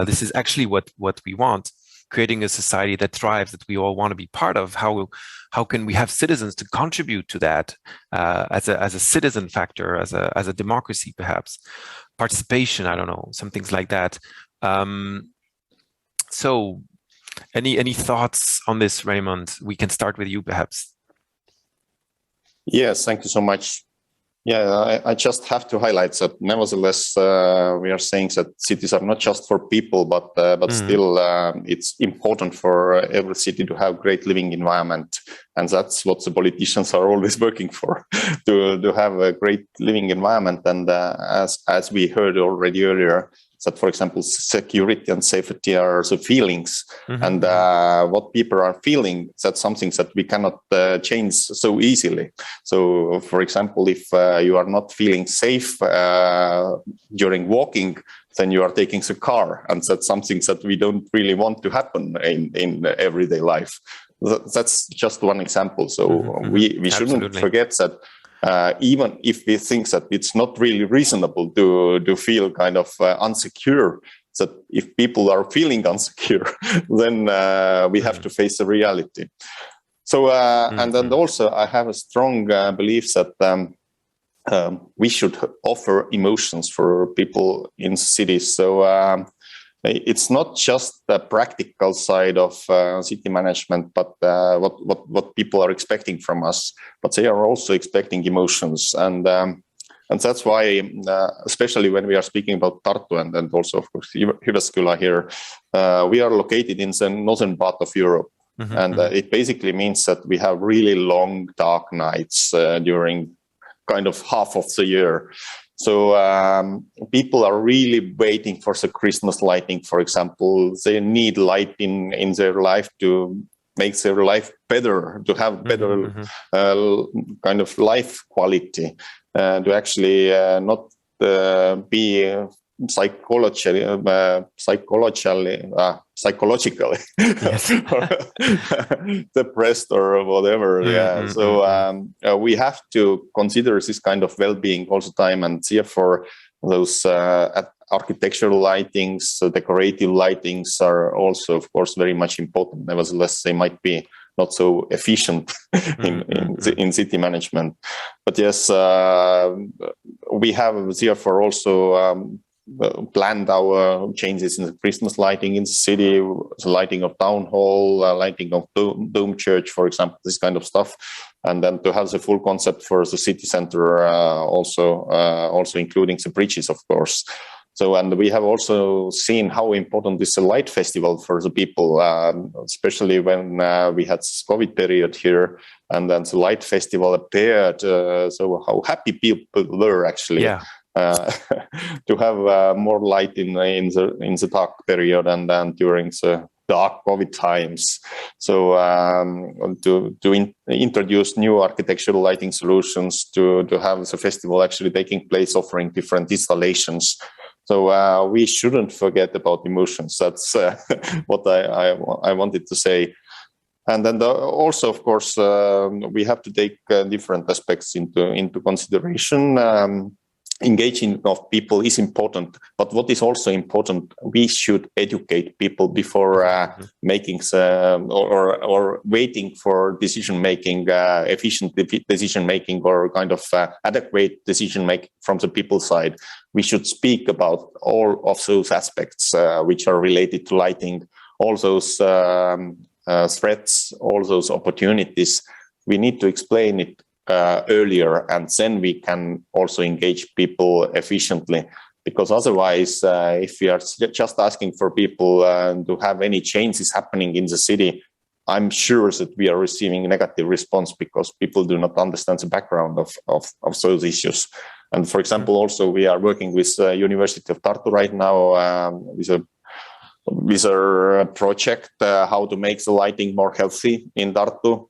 This is actually what we want, creating a society that thrives, that we all want to be part of. How can we have citizens to contribute to that as a citizen factor, as a democracy, perhaps participation? I don't know, some things like that. So, any thoughts on this, Raimond? We can start with you, perhaps. Yes, thank you so much. Yeah, I just have to highlight that nevertheless, we are saying that cities are not just for people, but still it's important for every city to have great living environment. And that's what the politicians are always working for, to have a great living environment. And as we heard already earlier, that, for example, security and safety are the feelings, and what people are feeling, that's something that we cannot change so easily. So, for example, if you are not feeling safe during walking, then you are taking the car, and that's something that we don't really want to happen in everyday life. That's just one example. So we shouldn't forget that. Even if we think that it's not really reasonable to feel kind of insecure, that if people are feeling insecure, then we have to face the reality. So, and then also I have a strong belief that we should offer emotions for people in cities. So it's not just the practical side of city management, but what people are expecting from us. But they are also expecting emotions, and that's why, especially when we are speaking about Tartu and also, of course, Jyväskylä here, we are located in the northern part of Europe, and it basically means that we have really long dark nights during kind of half of the year. So people are really waiting for the Christmas lighting, for example. They need light in their life to make their life better, to have better kind of life quality, to actually not be psychologically depressed or whatever. So we have to consider this kind of well-being all the time, and therefore those architectural lightings, decorative lightings are also, of course, very much important. Nevertheless, they might be not so efficient in city management. But yes, we have therefore also planned our changes in the Christmas lighting in the city, the lighting of town hall, lighting of Dome Church, for example, this kind of stuff. And then to have the full concept for the city center, also including the bridges, of course. So, and we have also seen how important is the light festival for the people, especially when we had this COVID period here, and then the light festival appeared. So how happy people were actually. Yeah. to have more light in the dark period and then during the dark COVID times. So to introduce new architectural lighting solutions, to have the festival actually taking place, offering different installations. So we shouldn't forget about emotions. That's what I wanted to say. And then also, of course, we have to take different aspects into consideration. Engaging of people is important, but what is also important, we should educate people before making or waiting for decision making, efficient decision making, or kind of adequate decision making from the people side. We should speak about all of those aspects which are related to lighting, all those threats, all those opportunities. We need to explain it earlier, and then we can also engage people efficiently, because otherwise if we are just asking for people to have any changes happening in the city, I'm sure that we are receiving a negative response because people do not understand the background of those issues. And for example, also we are working with University of Tartu right now with a project how to make the lighting more healthy in Tartu.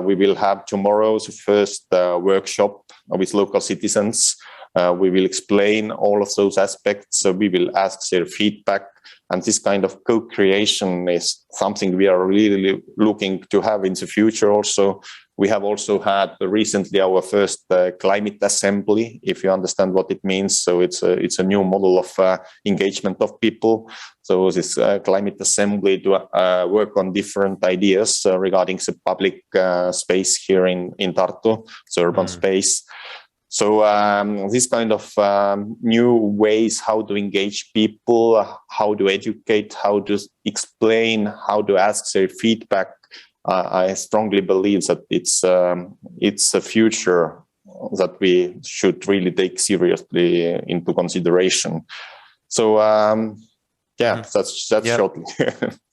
We will have tomorrow the first workshop with local citizens. We will explain all of those aspects. We will ask their feedback. And this kind of co-creation is something we are really looking to have in the future also. We have also had recently our first climate assembly, if you understand what it means. So it's a new model of engagement of people. So this climate assembly to work on different ideas regarding the public space here in Tartu, the urban space. So this kind of new ways how to engage people, how to educate, how to explain, how to ask their feedback. I strongly believe that it's a future that we should really take seriously into consideration. So that's shortly.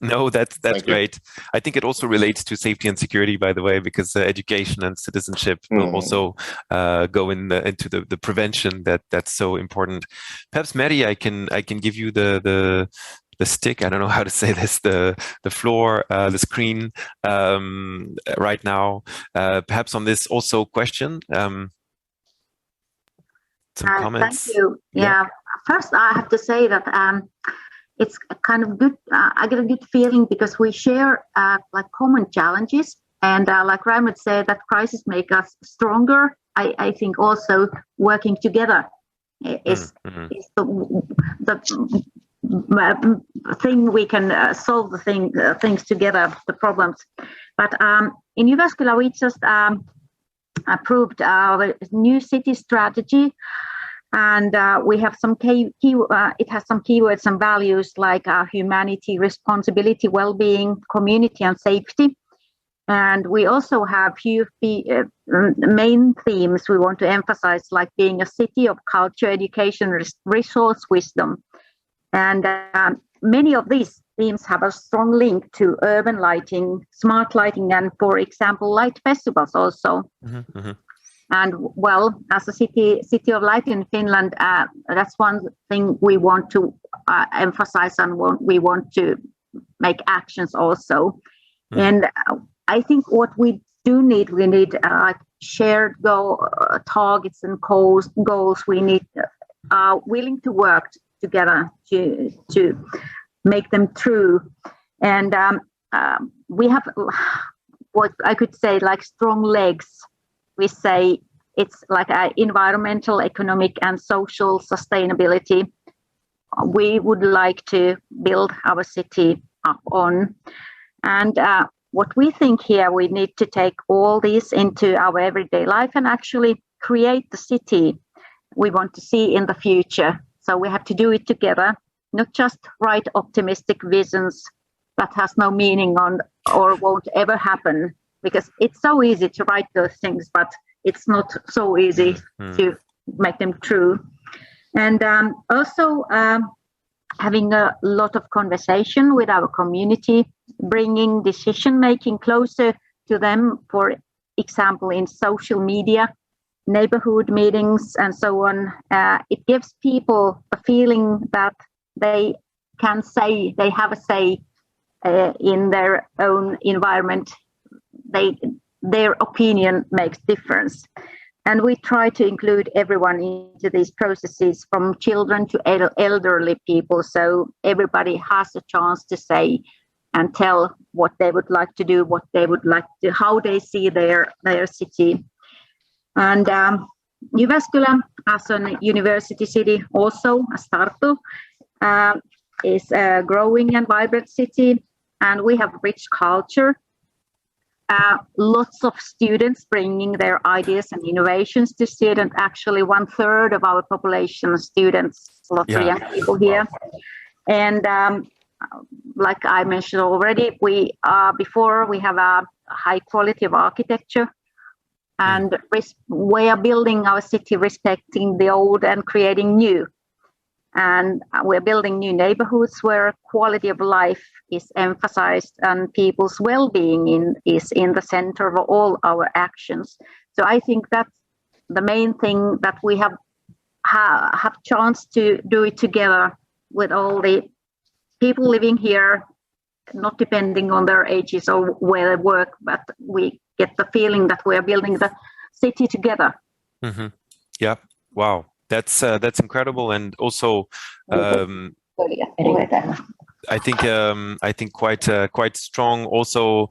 No, that's great. I think it also relates to safety and security, by the way, because education and citizenship will also go into the prevention that's so important. Perhaps Meri, I can give you the stick. I don't know how to say this. The floor, the screen right now. Perhaps on this also question. Some comments. Thank you. Yeah. First, I have to say that it's kind of good. I get a good feeling because we share like common challenges, and like Raimond said, that crisis make us stronger. I think also working together is the thing we can solve the things together, the problems. But in Jyväskylä, we just approved our new city strategy. And we have some it has some keywords and values like humanity, responsibility, well-being, community, and safety. And we also have few main themes we want to emphasize, like being a city of culture, education, resource, wisdom. And many of these themes have a strong link to urban lighting, smart lighting, and, for example, light festivals also. And well, as a city of light in Finland, that's one thing we want to emphasize, and we want to make actions also. And I think what we need shared targets and goals. We need willing to work together to make them true. And we have what I could say like strong legs. We say it's like environmental, economic, and social sustainability. We would like to build our city up on. And what we think here, we need to take all this into our everyday life and actually create the city we want to see in the future. So we have to do it together, not just write optimistic visions that has no meaning on or won't ever happen. Because it's so easy to write those things, but it's not so easy to make them true. And also having a lot of conversation with our community, bringing decision-making closer to them, for example, in social media, neighborhood meetings and so on, it gives people a feeling that they can say, they have a say in their own environment. Their opinion makes difference. And we try to include everyone into these processes, from children to elderly people, so everybody has a chance to say and tell what they would like to do, what they would like to, how they see their city. And Jyväskylä, as a university city, also as Tartu, is a growing and vibrant city, and we have rich culture. Lots of students bringing their ideas and innovations to student. Actually, 1/3 of our population are students, lots of young people here. And like I mentioned already, we have a high quality of architecture, and we are building our city respecting the old and creating new. And we're building new neighborhoods where quality of life is emphasized and people's well-being is in the center of all our actions. So I think that's the main thing, that we have chance to do it together with all the people living here, not depending on their ages or where they work, but we get the feeling that we are building the city together. Mm-hmm. Yeah. Wow. That's incredible, and also I think quite strong also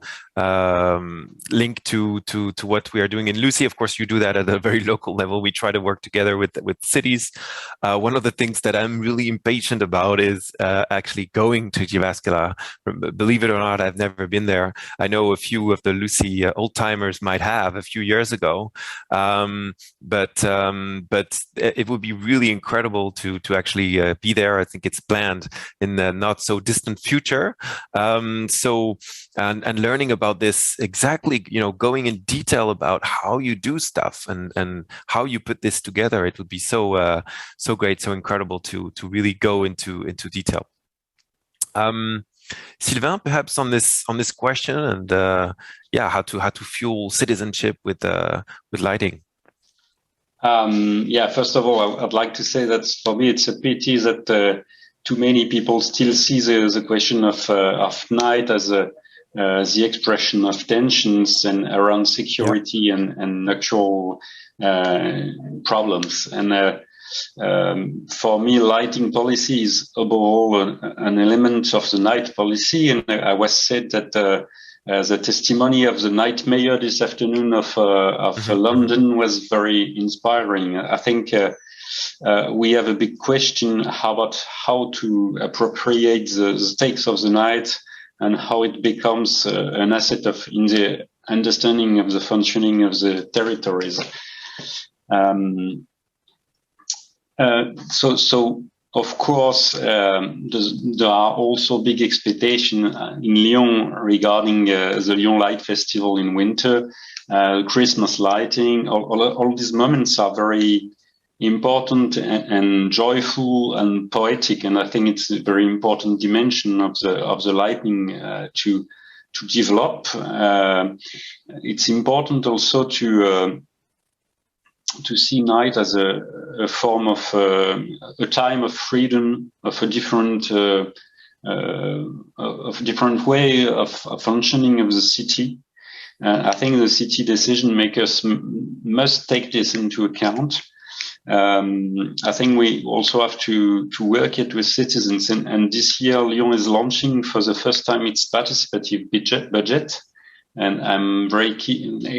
link to what we are doing in LUCI. Of course, you do that at a very local level. We try to work together with cities. One of the things that I'm really impatient about is actually going to Jyväskylä. Believe it or not, I've never been there. I know a few of the LUCI old timers might have a few years ago, but it would be really incredible to actually be there. I think it's planned in the not so distant future. So learning about this exactly, going in detail about how you do stuff and how you put this together, it would be so great, so incredible to really go into detail. Sylvain, perhaps on this question, and how to fuel citizenship with lighting. First of all, I'd like to say that for me it's a pity that too many people still see the question of night as the expression of tensions and around security and natural problems. And for me, lighting policy is above all an element of the night policy. And I was said that the testimony of the night mayor this afternoon of London was very inspiring. I think we have a big question about how to appropriate the stakes of the night and how it becomes an asset in the understanding of the functioning of the territories. So of course, there are also big expectations in Lyon regarding the Lyon Light Festival in winter, Christmas lighting. All these moments are very important and joyful and poetic, and I think it's a very important dimension of the lighting to develop. It's important also to see night as a form of a time of freedom, of a different way of functioning of the city. I think the city decision makers must take this into account. I think we also have to work it with citizens, and this year Lyon is launching for the first time its participative budget, and I'm very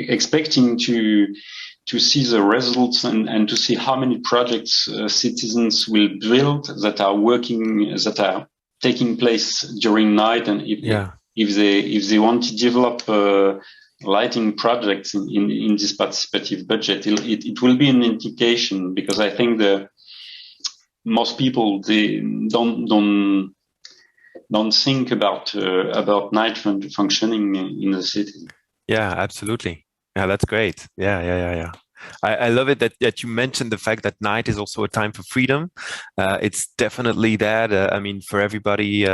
expecting to see the results and to see how many projects citizens will build that are taking place during night, and if they want to develop lighting projects in this participative budget, it will be an indication, because I think most people, they don't think about night functioning in the city. Yeah, absolutely. Yeah, that's great. Yeah. I love it that you mentioned the fact that night is also a time for freedom. It's definitely that. I mean, for everybody,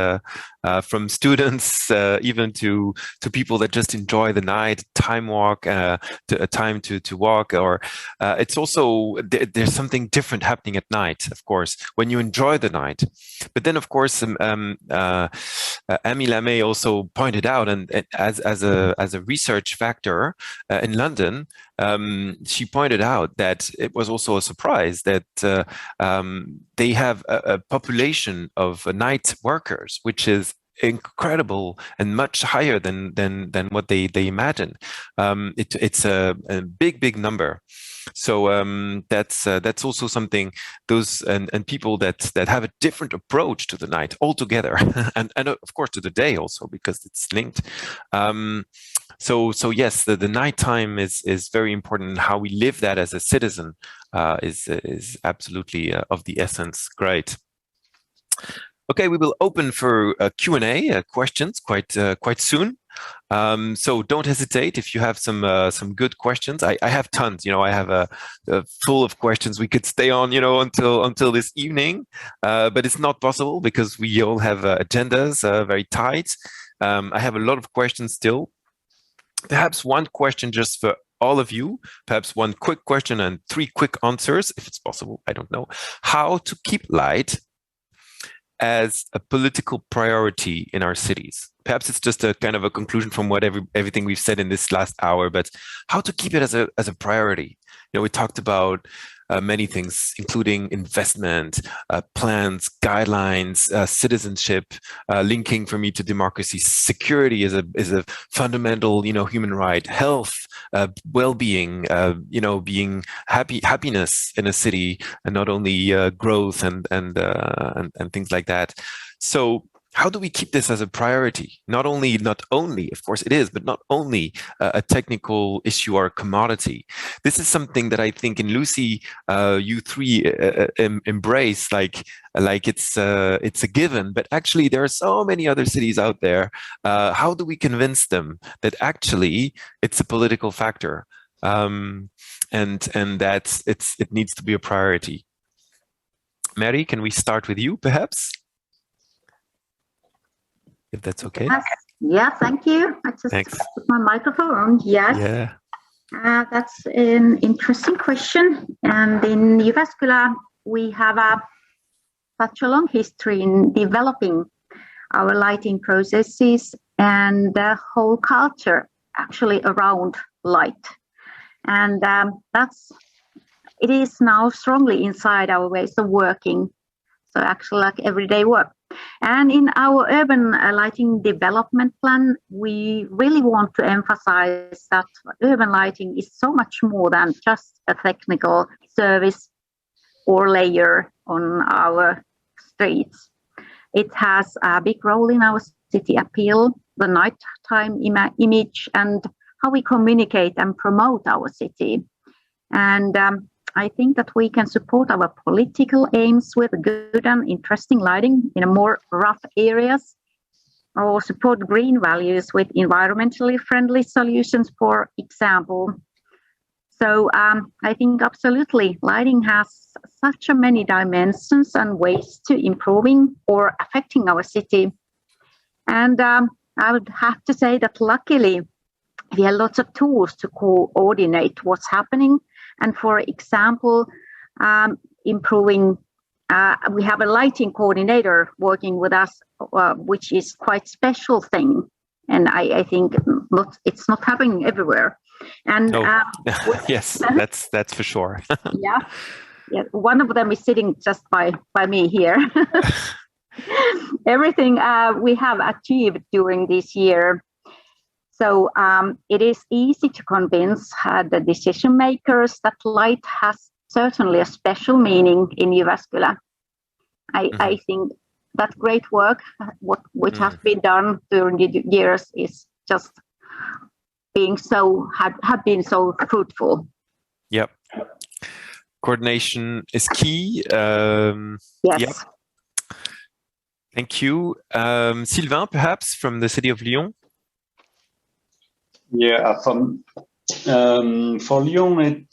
from students even to people that just enjoy the night, time walk, to a time to walk, or it's also there's something different happening at night, of course, when you enjoy the night. But then, of course, Amy Lamé also pointed out, and as a research factor in London, she pointed out that it was also a surprise that they have a population of night workers, which is incredible and much higher than what they imagine. It's a big number. So that's also something, those and people that have a different approach to the night altogether, and of course to the day also, because it's linked. So yes, the nighttime is very important. How we live that as a citizen is absolutely of the essence. Great. Okay, we will open for Q&A questions quite soon. So don't hesitate if you have some good questions. I have tons. I have a full of questions. We could stay on, until this evening, but it's not possible because we all have agendas very tight. I have a lot of questions still. Perhaps one question just for all of you. Perhaps one quick question and 3 quick answers, if it's possible. I don't know. How to keep light as a political priority in our cities? Perhaps it's just a kind of a conclusion from what everything we've said in this last hour, but how to keep it as a priority. We talked about many things, including investment, plans, guidelines, citizenship, linking for me to democracy. Security is a fundamental, human right. Health, well-being, being happiness in a city, and not only growth and things like that. So how do we keep this as a priority? Not only, of course it is, but not only a technical issue or a commodity. This is something that I think in LUCI, you three embrace like it's a given, but actually there are so many other cities out there. How do we convince them that actually it's a political factor, and that it needs to be a priority? Meri, can we start with you, perhaps? If that's okay. Yes. Yeah, thank you. I just put my microphone on. Yes. Yeah. That's an interesting question. And in Jyväskylä, we have such a long history in developing our lighting processes and the whole culture actually around light. And it is now strongly inside our ways of working. So actually like everyday work. And in our urban lighting development plan, we really want to emphasize that urban lighting is so much more than just a technical service or layer on our streets. It has a big role in our city appeal, the nighttime image, and how we communicate and promote our city. And I think that we can support our political aims with good and interesting lighting in more rough areas, or support green values with environmentally friendly solutions, for example. So I think absolutely lighting has such a many dimensions and ways to improving or affecting our city. And I would have to say that luckily we have lots of tools to coordinate what's happening. And for example, improving, we have a lighting coordinator working with us, which is quite special thing. And I think it's not happening everywhere. And yes, that's for sure. yeah. One of them is sitting just by me here. Everything we have achieved during this year. So it is easy to convince the decision makers that light has certainly a special meaning in Jyväskylä. I think that great work, which has been done during the years, is just have been so fruitful. Yep. Coordination is key. Yes. Yep. Thank you. Sylvain, perhaps from the city of Lyon. Yeah, for Lyon,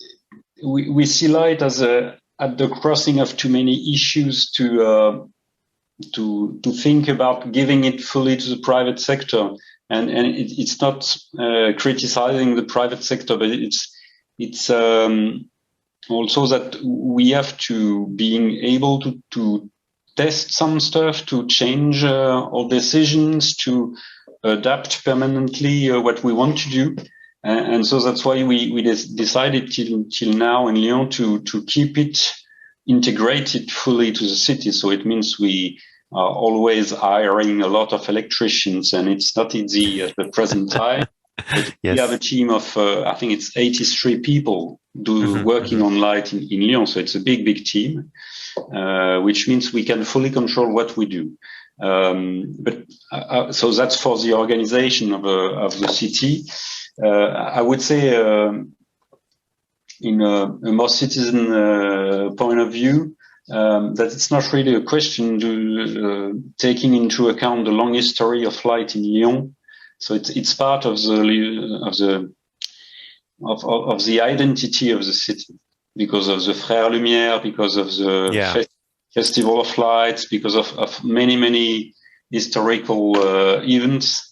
we see light as at the crossing of too many issues to think about giving it fully to the private sector. And it's not criticizing the private sector, but it's also that we have to being able to test some stuff, to change our decisions, to adapt permanently what we want to do. And so that's why we decided till now in Lyon to keep it integrated fully to the city. So it means we are always hiring a lot of electricians, and it's not easy at the present time. Yes. We have a team of, I think it's 83 people working on light in Lyon. So it's a big team, which means we can fully control what we do. So that's for the organization of the city. I would say in a more citizen point of view, that it's not really a question taking into account the long history of light in Lyon. So it's part of the identity of the city, because of the Frères Lumière, because of the Festival of Lights, because of many historical events.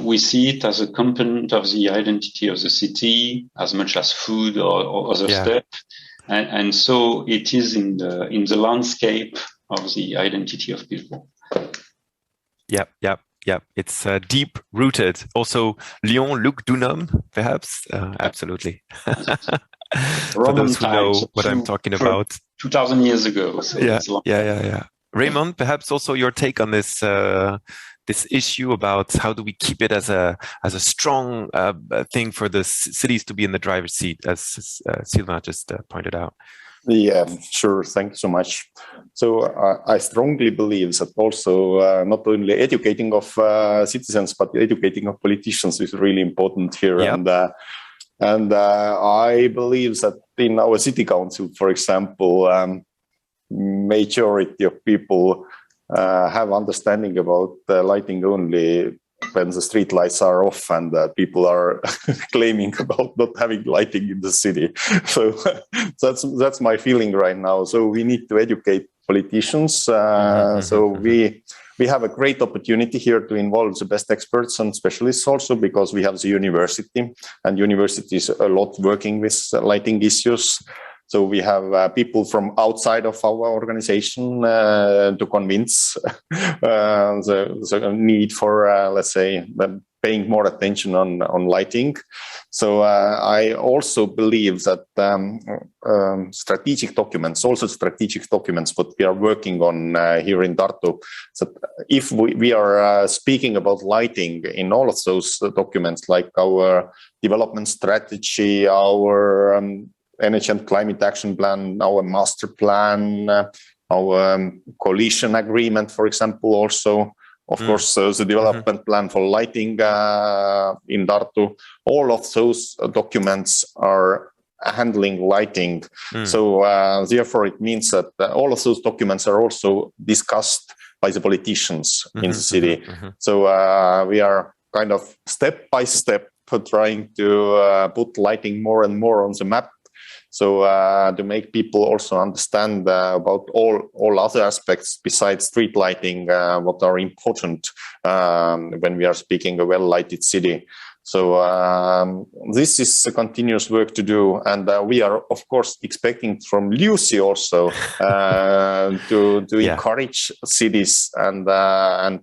We see it as a component of the identity of the city as much as food or other stuff. And so it is in the landscape of the identity of people. Yep. It's deep rooted. Also, Lyon, Luc Dunham, perhaps. Absolutely. For those who know what I'm talking about. 2,000 years ago. So yeah. Raimond, perhaps also your take on this this issue about how do we keep it as a strong thing for the cities to be in the driver's seat, as Sylvain just pointed out. Yeah, sure. Thank you so much. So I strongly believe that also not only educating of citizens, but educating of politicians is really important here. Yep. And I believe that in our city council, for example, majority of people have understanding about lighting only when the street lights are off and people are claiming about not having lighting in the city. So that's my feeling right now. So we need to educate politicians. So we have a great opportunity here to involve the best experts and specialists also, because we have the university, and university is a lot working with lighting issues. So we have people from outside of our organization to convince the need for, let's say, paying more attention on lighting. So I also believe that strategic documents, what we are working on here in Tartu, that if we are speaking about lighting in all of those documents, like our development strategy, our energy and climate action plan, our master plan, our coalition agreement, for example, also, of course, the development plan for lighting in Tartu, all of those documents are handling lighting. So therefore, it means that all of those documents are also discussed by the politicians in the city. So we are kind of step by step trying to put lighting more and more on the map. So to make people also understand about all other aspects besides street lighting, what are important when we are speaking a well-lighted city. So this is a continuous work to do, and we are of course expecting from LUCI also to encourage cities and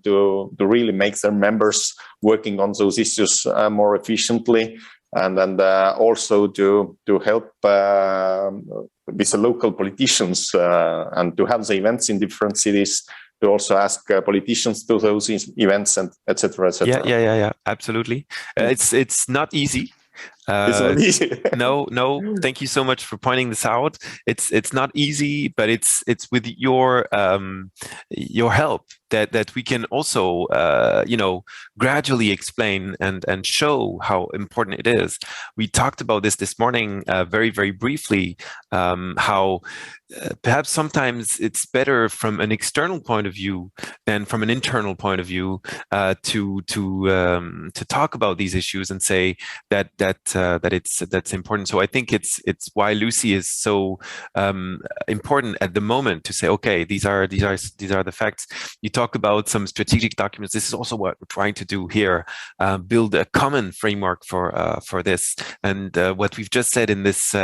to really make their members working on those issues more efficiently. And then also to help with the local politicians and to have the events in different cities, to also ask politicians to those events and etc. Yeah, absolutely. It's not easy. It's not easy. No. Thank you so much for pointing this out. It's not easy, but it's with your help that we can also gradually explain and show how important it is. We talked about this morning very, very briefly, how perhaps sometimes it's better from an external point of view than from an internal point of view to talk about these issues and say that that's important. So I think it's why LUCI is so important at the moment to say, okay, these are the facts. You talk about some strategic documents. This is also what we're trying to do here, build a common framework for this. And what we've just said in this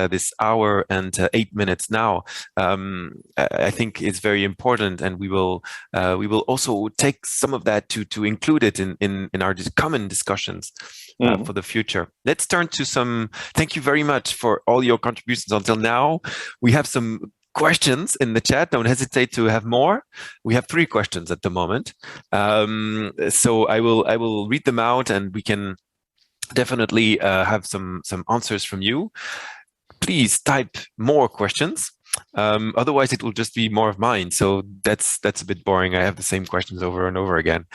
hour and 8 minutes now, I think is very important, and we will also take some of that to include it in our common discussions for the future. Let's turn to some. Thank you very much for all your contributions until now. We have some questions in the chat. Don't hesitate to have more. We have 3 questions at the moment, so I will read them out, and we can definitely have some answers from you. Please type more questions. Otherwise, it will just be more of mine. So that's a bit boring. I have the same questions over and over again.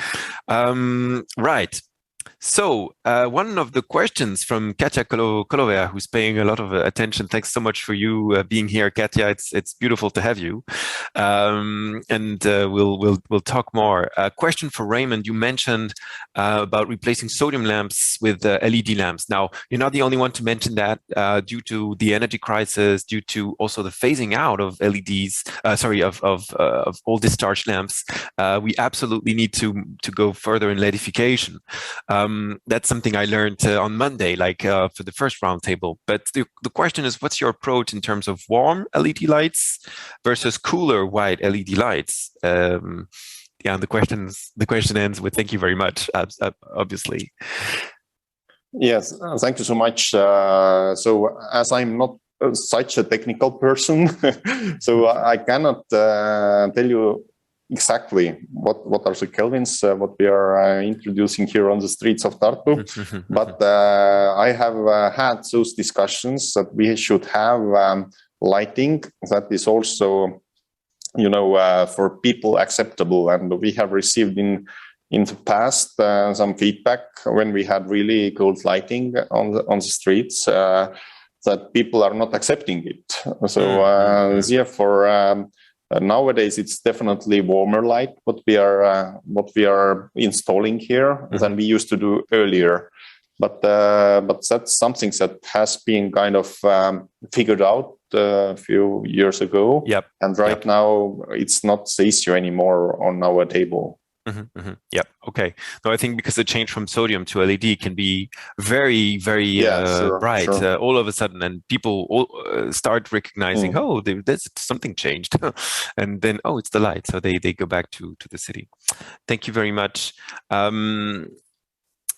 Right. So one of the questions from Katja Kolovea, who's paying a lot of attention. Thanks so much for you being here, Katja. It's beautiful to have you. And we'll talk more. A question for Raimond. You mentioned about replacing sodium lamps with LED lamps. Now, you're not the only one to mention that due to the energy crisis, due to also the phasing out of LEDs, of all discharge lamps. We absolutely need to go further in LEDification. That's something I learned on Monday, for the first roundtable. But the question is, what's your approach in terms of warm LED lights versus cooler white LED lights? And the question ends with thank you very much, obviously. Yes, thank you so much. So as I'm not such a technical person, so I cannot tell you exactly what are the kelvins, what we are introducing here on the streets of Tartu. But I have had those discussions that we should have lighting that is also, for people acceptable. And we have received in the past some feedback when we had really cold lighting on the streets that people are not accepting it. So therefore, nowadays it's definitely warmer light what we are installing here than we used to do earlier. But that's something that has been kind of figured out a few years ago. Yep. And right now it's not the issue anymore on our table. Yep. Okay. No, I think because the change from sodium to LED can be very, very bright all of a sudden, and people start recognizing, oh, there's something changed, and then it's the light, so they go back to the city. Thank you very much.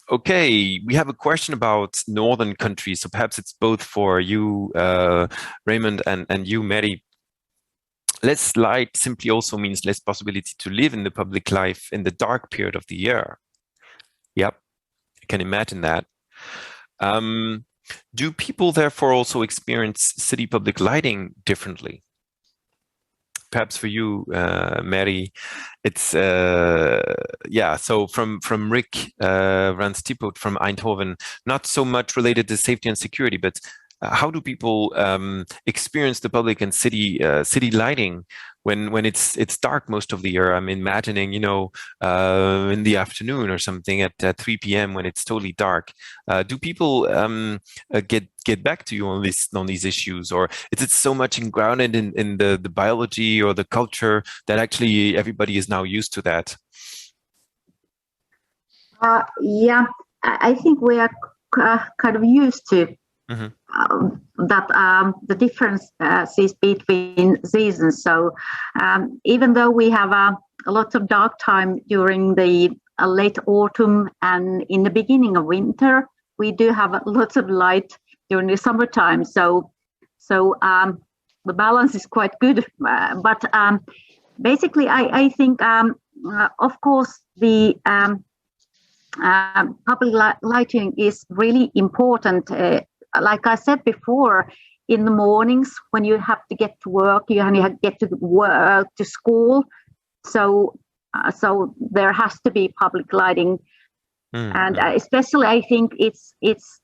Okay, we have a question about northern countries, so perhaps it's both for you, Raimond, and you, Meri. Less light simply also means less possibility to live in the public life in the dark period of the year. Yep, I can imagine that. Do people therefore also experience city public lighting differently? Perhaps for you, Meri, it's so from Rick Ranstipot from Eindhoven, not so much related to safety and security, but how do people experience the public and city lighting when it's dark most of the year? I'm imagining, in the afternoon or something at 3 p.m. when it's totally dark. Do people get back to you on these issues, or is it so much grounded in the biology or the culture that actually everybody is now used to that? I think we are kind of used to that the differences between seasons. So even though we have a lot of dark time during the late autumn and in the beginning of winter, we do have lots of light during the summertime. So the balance is quite good. But basically, I think, of course, the public lighting is really important. Like I said before, in the mornings when you have to get to work, you have to get to school. So there has to be public lighting, and especially I think it's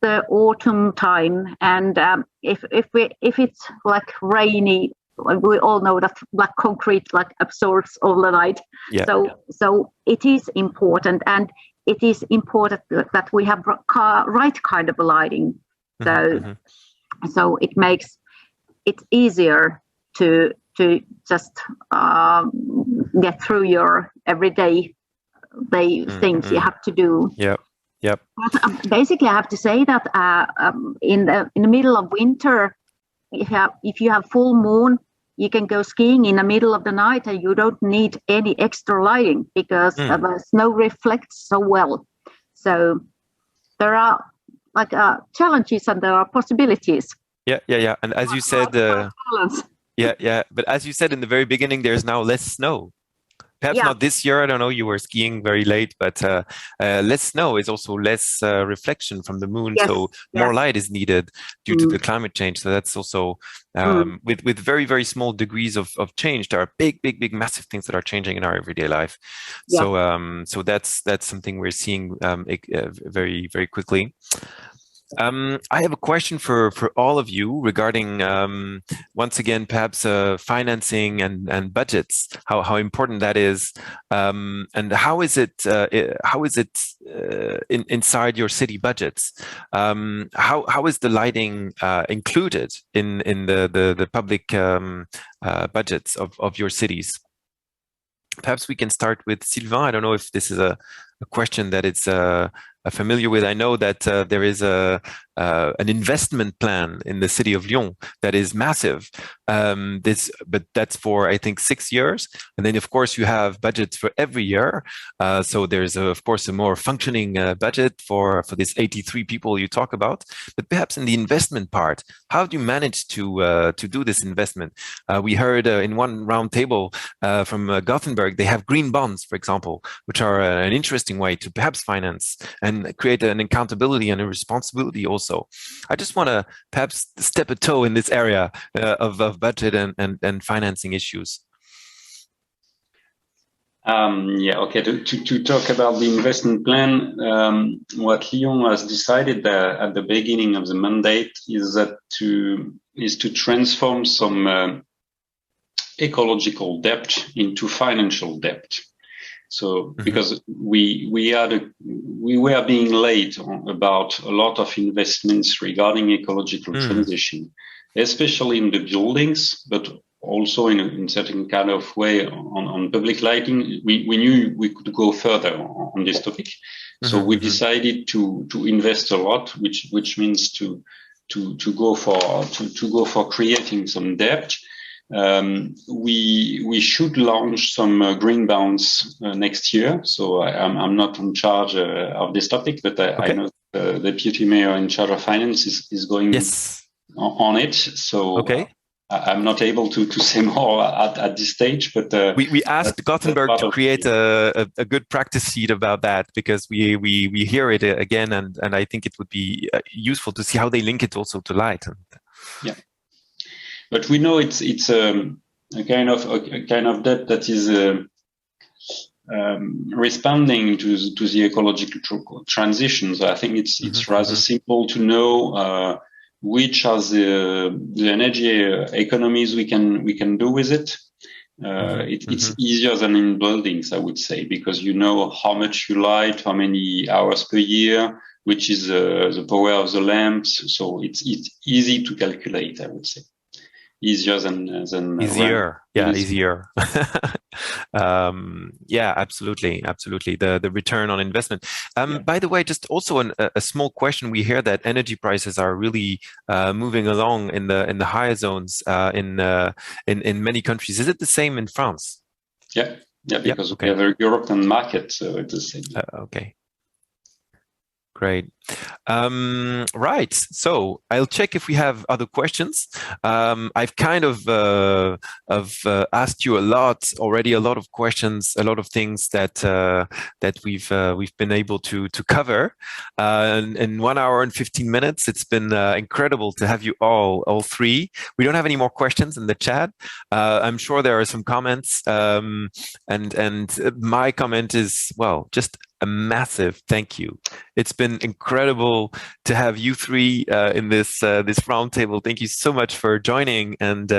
the autumn time, and if it's like rainy, we all know that black concrete absorbs all the light. Yeah. So it is important, and it is important that we have right kind of lighting. So it makes it easier to just get through your everyday things you have to do. Yep. But, basically, I have to say that in the middle of winter, if you have full moon, you can go skiing in the middle of the night, and you don't need any extra lighting because the snow reflects so well. So there are like challenges and there are possibilities. Yeah. And as you said, but as you said in the very beginning, there's now less snow. Perhaps not this year. I don't know. You were skiing very late, but less snow is also less reflection from the moon. Yes, so more light is needed due to the climate change. So that's also with very, very small degrees of change. There are big, massive things that are changing in our everyday life. Yeah. So that's something we're seeing very, very quickly. I have a question for all of you regarding once again perhaps financing and budgets, how important that is, and how is it inside your city budgets? How is the lighting included in the public budgets of your cities? Perhaps we can start with Sylvain. I don't know if this is a question that it's familiar with. I know that there is an investment plan in the city of Lyon that is massive. But that's for, I think, 6 years. And then, of course, you have budgets for every year. So there's, of course, a more functioning budget for this 83 people you talk about. But perhaps in the investment part, how do you manage to do this investment? We heard in one roundtable from Gothenburg, they have green bonds, for example, which are an interesting way to perhaps finance and create an accountability and a responsibility also. I just want to perhaps step a toe in this area of budget and financing issues. Okay. To talk about the investment plan, what Lyon has decided at the beginning of the mandate is to transform some ecological debt into financial debt. So because we were being late about a lot of investments regarding ecological transition, especially in the buildings, but also in certain kind of way on public lighting. We knew we could go further on this topic, so we decided to invest a lot, which means to go for creating some debt. We should launch some green bonds next year. So I'm not in charge of this topic, but I know the deputy mayor in charge of finance is going on it. So I'm not able to say more at this stage. But we asked Gothenburg to create a good practice sheet about that, because we hear it again, and I think it would be useful to see how they link it also to light. Yeah. But we know it's a kind of debt that is responding to the ecological transition. So I think it's rather simple to know which are the energy economies we can do with it. It's easier than in buildings, I would say, because you know how much you light, how many hours per year, which is the power of the lamps. So it's easy to calculate, I would say. Easier than easier. Easier. Absolutely. The return on investment. By the way, just also a small question. We hear that energy prices are really moving along in the higher zones in many countries. Is it the same in France? Yeah, because we have a European market, so it's the same. Okay. Great. Right. So I'll check if we have other questions. I've kind of asked you a lot of questions, a lot of things that we've been able to cover in 1 hour and 15 minutes. It's been incredible to have you all three. We don't have any more questions in the chat. I'm sure there are some comments, and my comment is, well, just a massive thank you. It's been incredible to have you three in this roundtable. Thank you so much for joining and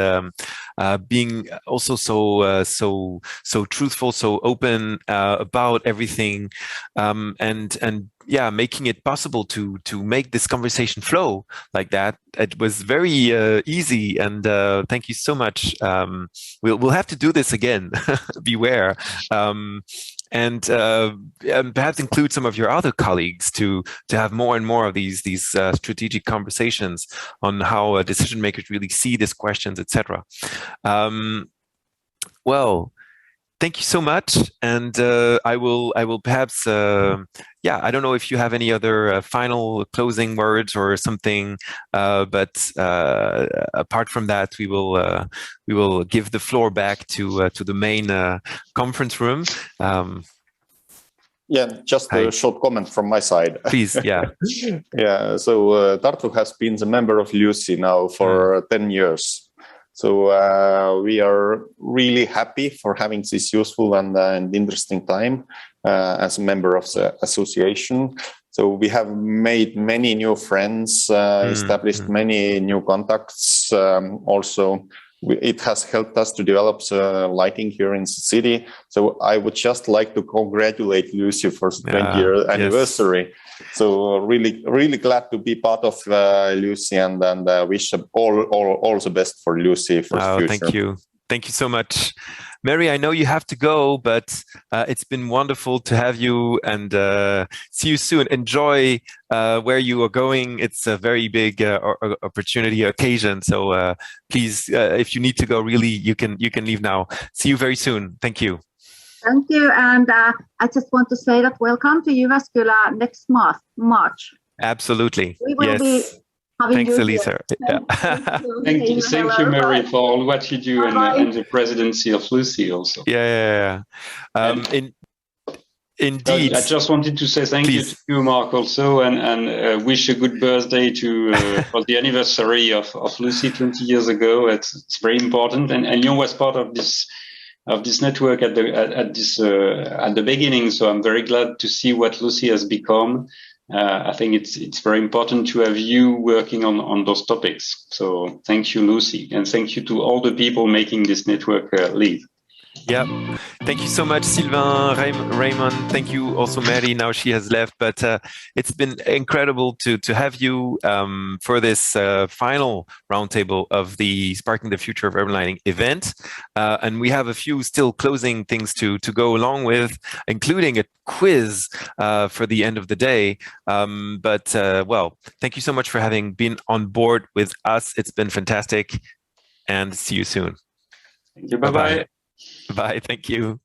being also so truthful, so open about everything, and making it possible to make this conversation flow like that. It was very easy, and thank you so much. We'll have to do this again. Beware. And perhaps include some of your other colleagues to have more and more of these strategic conversations on how decision makers really see these questions, etc. Well, thank you so much, and I will perhaps I don't know if you have any other final closing words or something, but apart from that, we will give the floor back to the main conference room. Just a short comment from my side. Please, yeah. So Tartu has been a member of LUCI now for 10 years. So we are really happy for having this useful and interesting time as a member of the association. So we have made many new friends, established many new contacts. Also, it has helped us to develop the lighting here in the city. So I would just like to congratulate LUCI for the 20-year anniversary. Yes. So really glad to be part of LUCI, and wish all the best for LUCI for the future. Thank you so much. Meri, I know you have to go, but it's been wonderful to have you, and see you soon. Enjoy where you are going. It's a very big occasion. So please, if you need to go, really, you can leave now. See you very soon. Thank you. Thank you. And I just want to say that welcome to Jyväskylä next March. Absolutely. We will be having Thanks, Elisa. Thank you, Meri, for all what you do, and the presidency of LUCI also. Indeed. I just wanted to say thank you to you, Mark, also, and wish a good birthday for the anniversary of LUCI 20 years ago. It's very important, and you was part of this network at the beginning. So I'm very glad to see what LUCI has become. I think it's very important to have you working on those topics. So thank you, LUCI, and thank you to all the people making this network live. Yeah, thank you so much, Sylvain, Raimond. Thank you also, Meri. Now she has left, but it's been incredible to have you for this final roundtable of the Sparking the Future of Urban Lighting event. And we have a few still closing things to go along with, including a quiz for the end of the day. Well, thank you so much for having been on board with us. It's been fantastic, and see you soon. Thank you. Bye-bye. Bye. Thank you.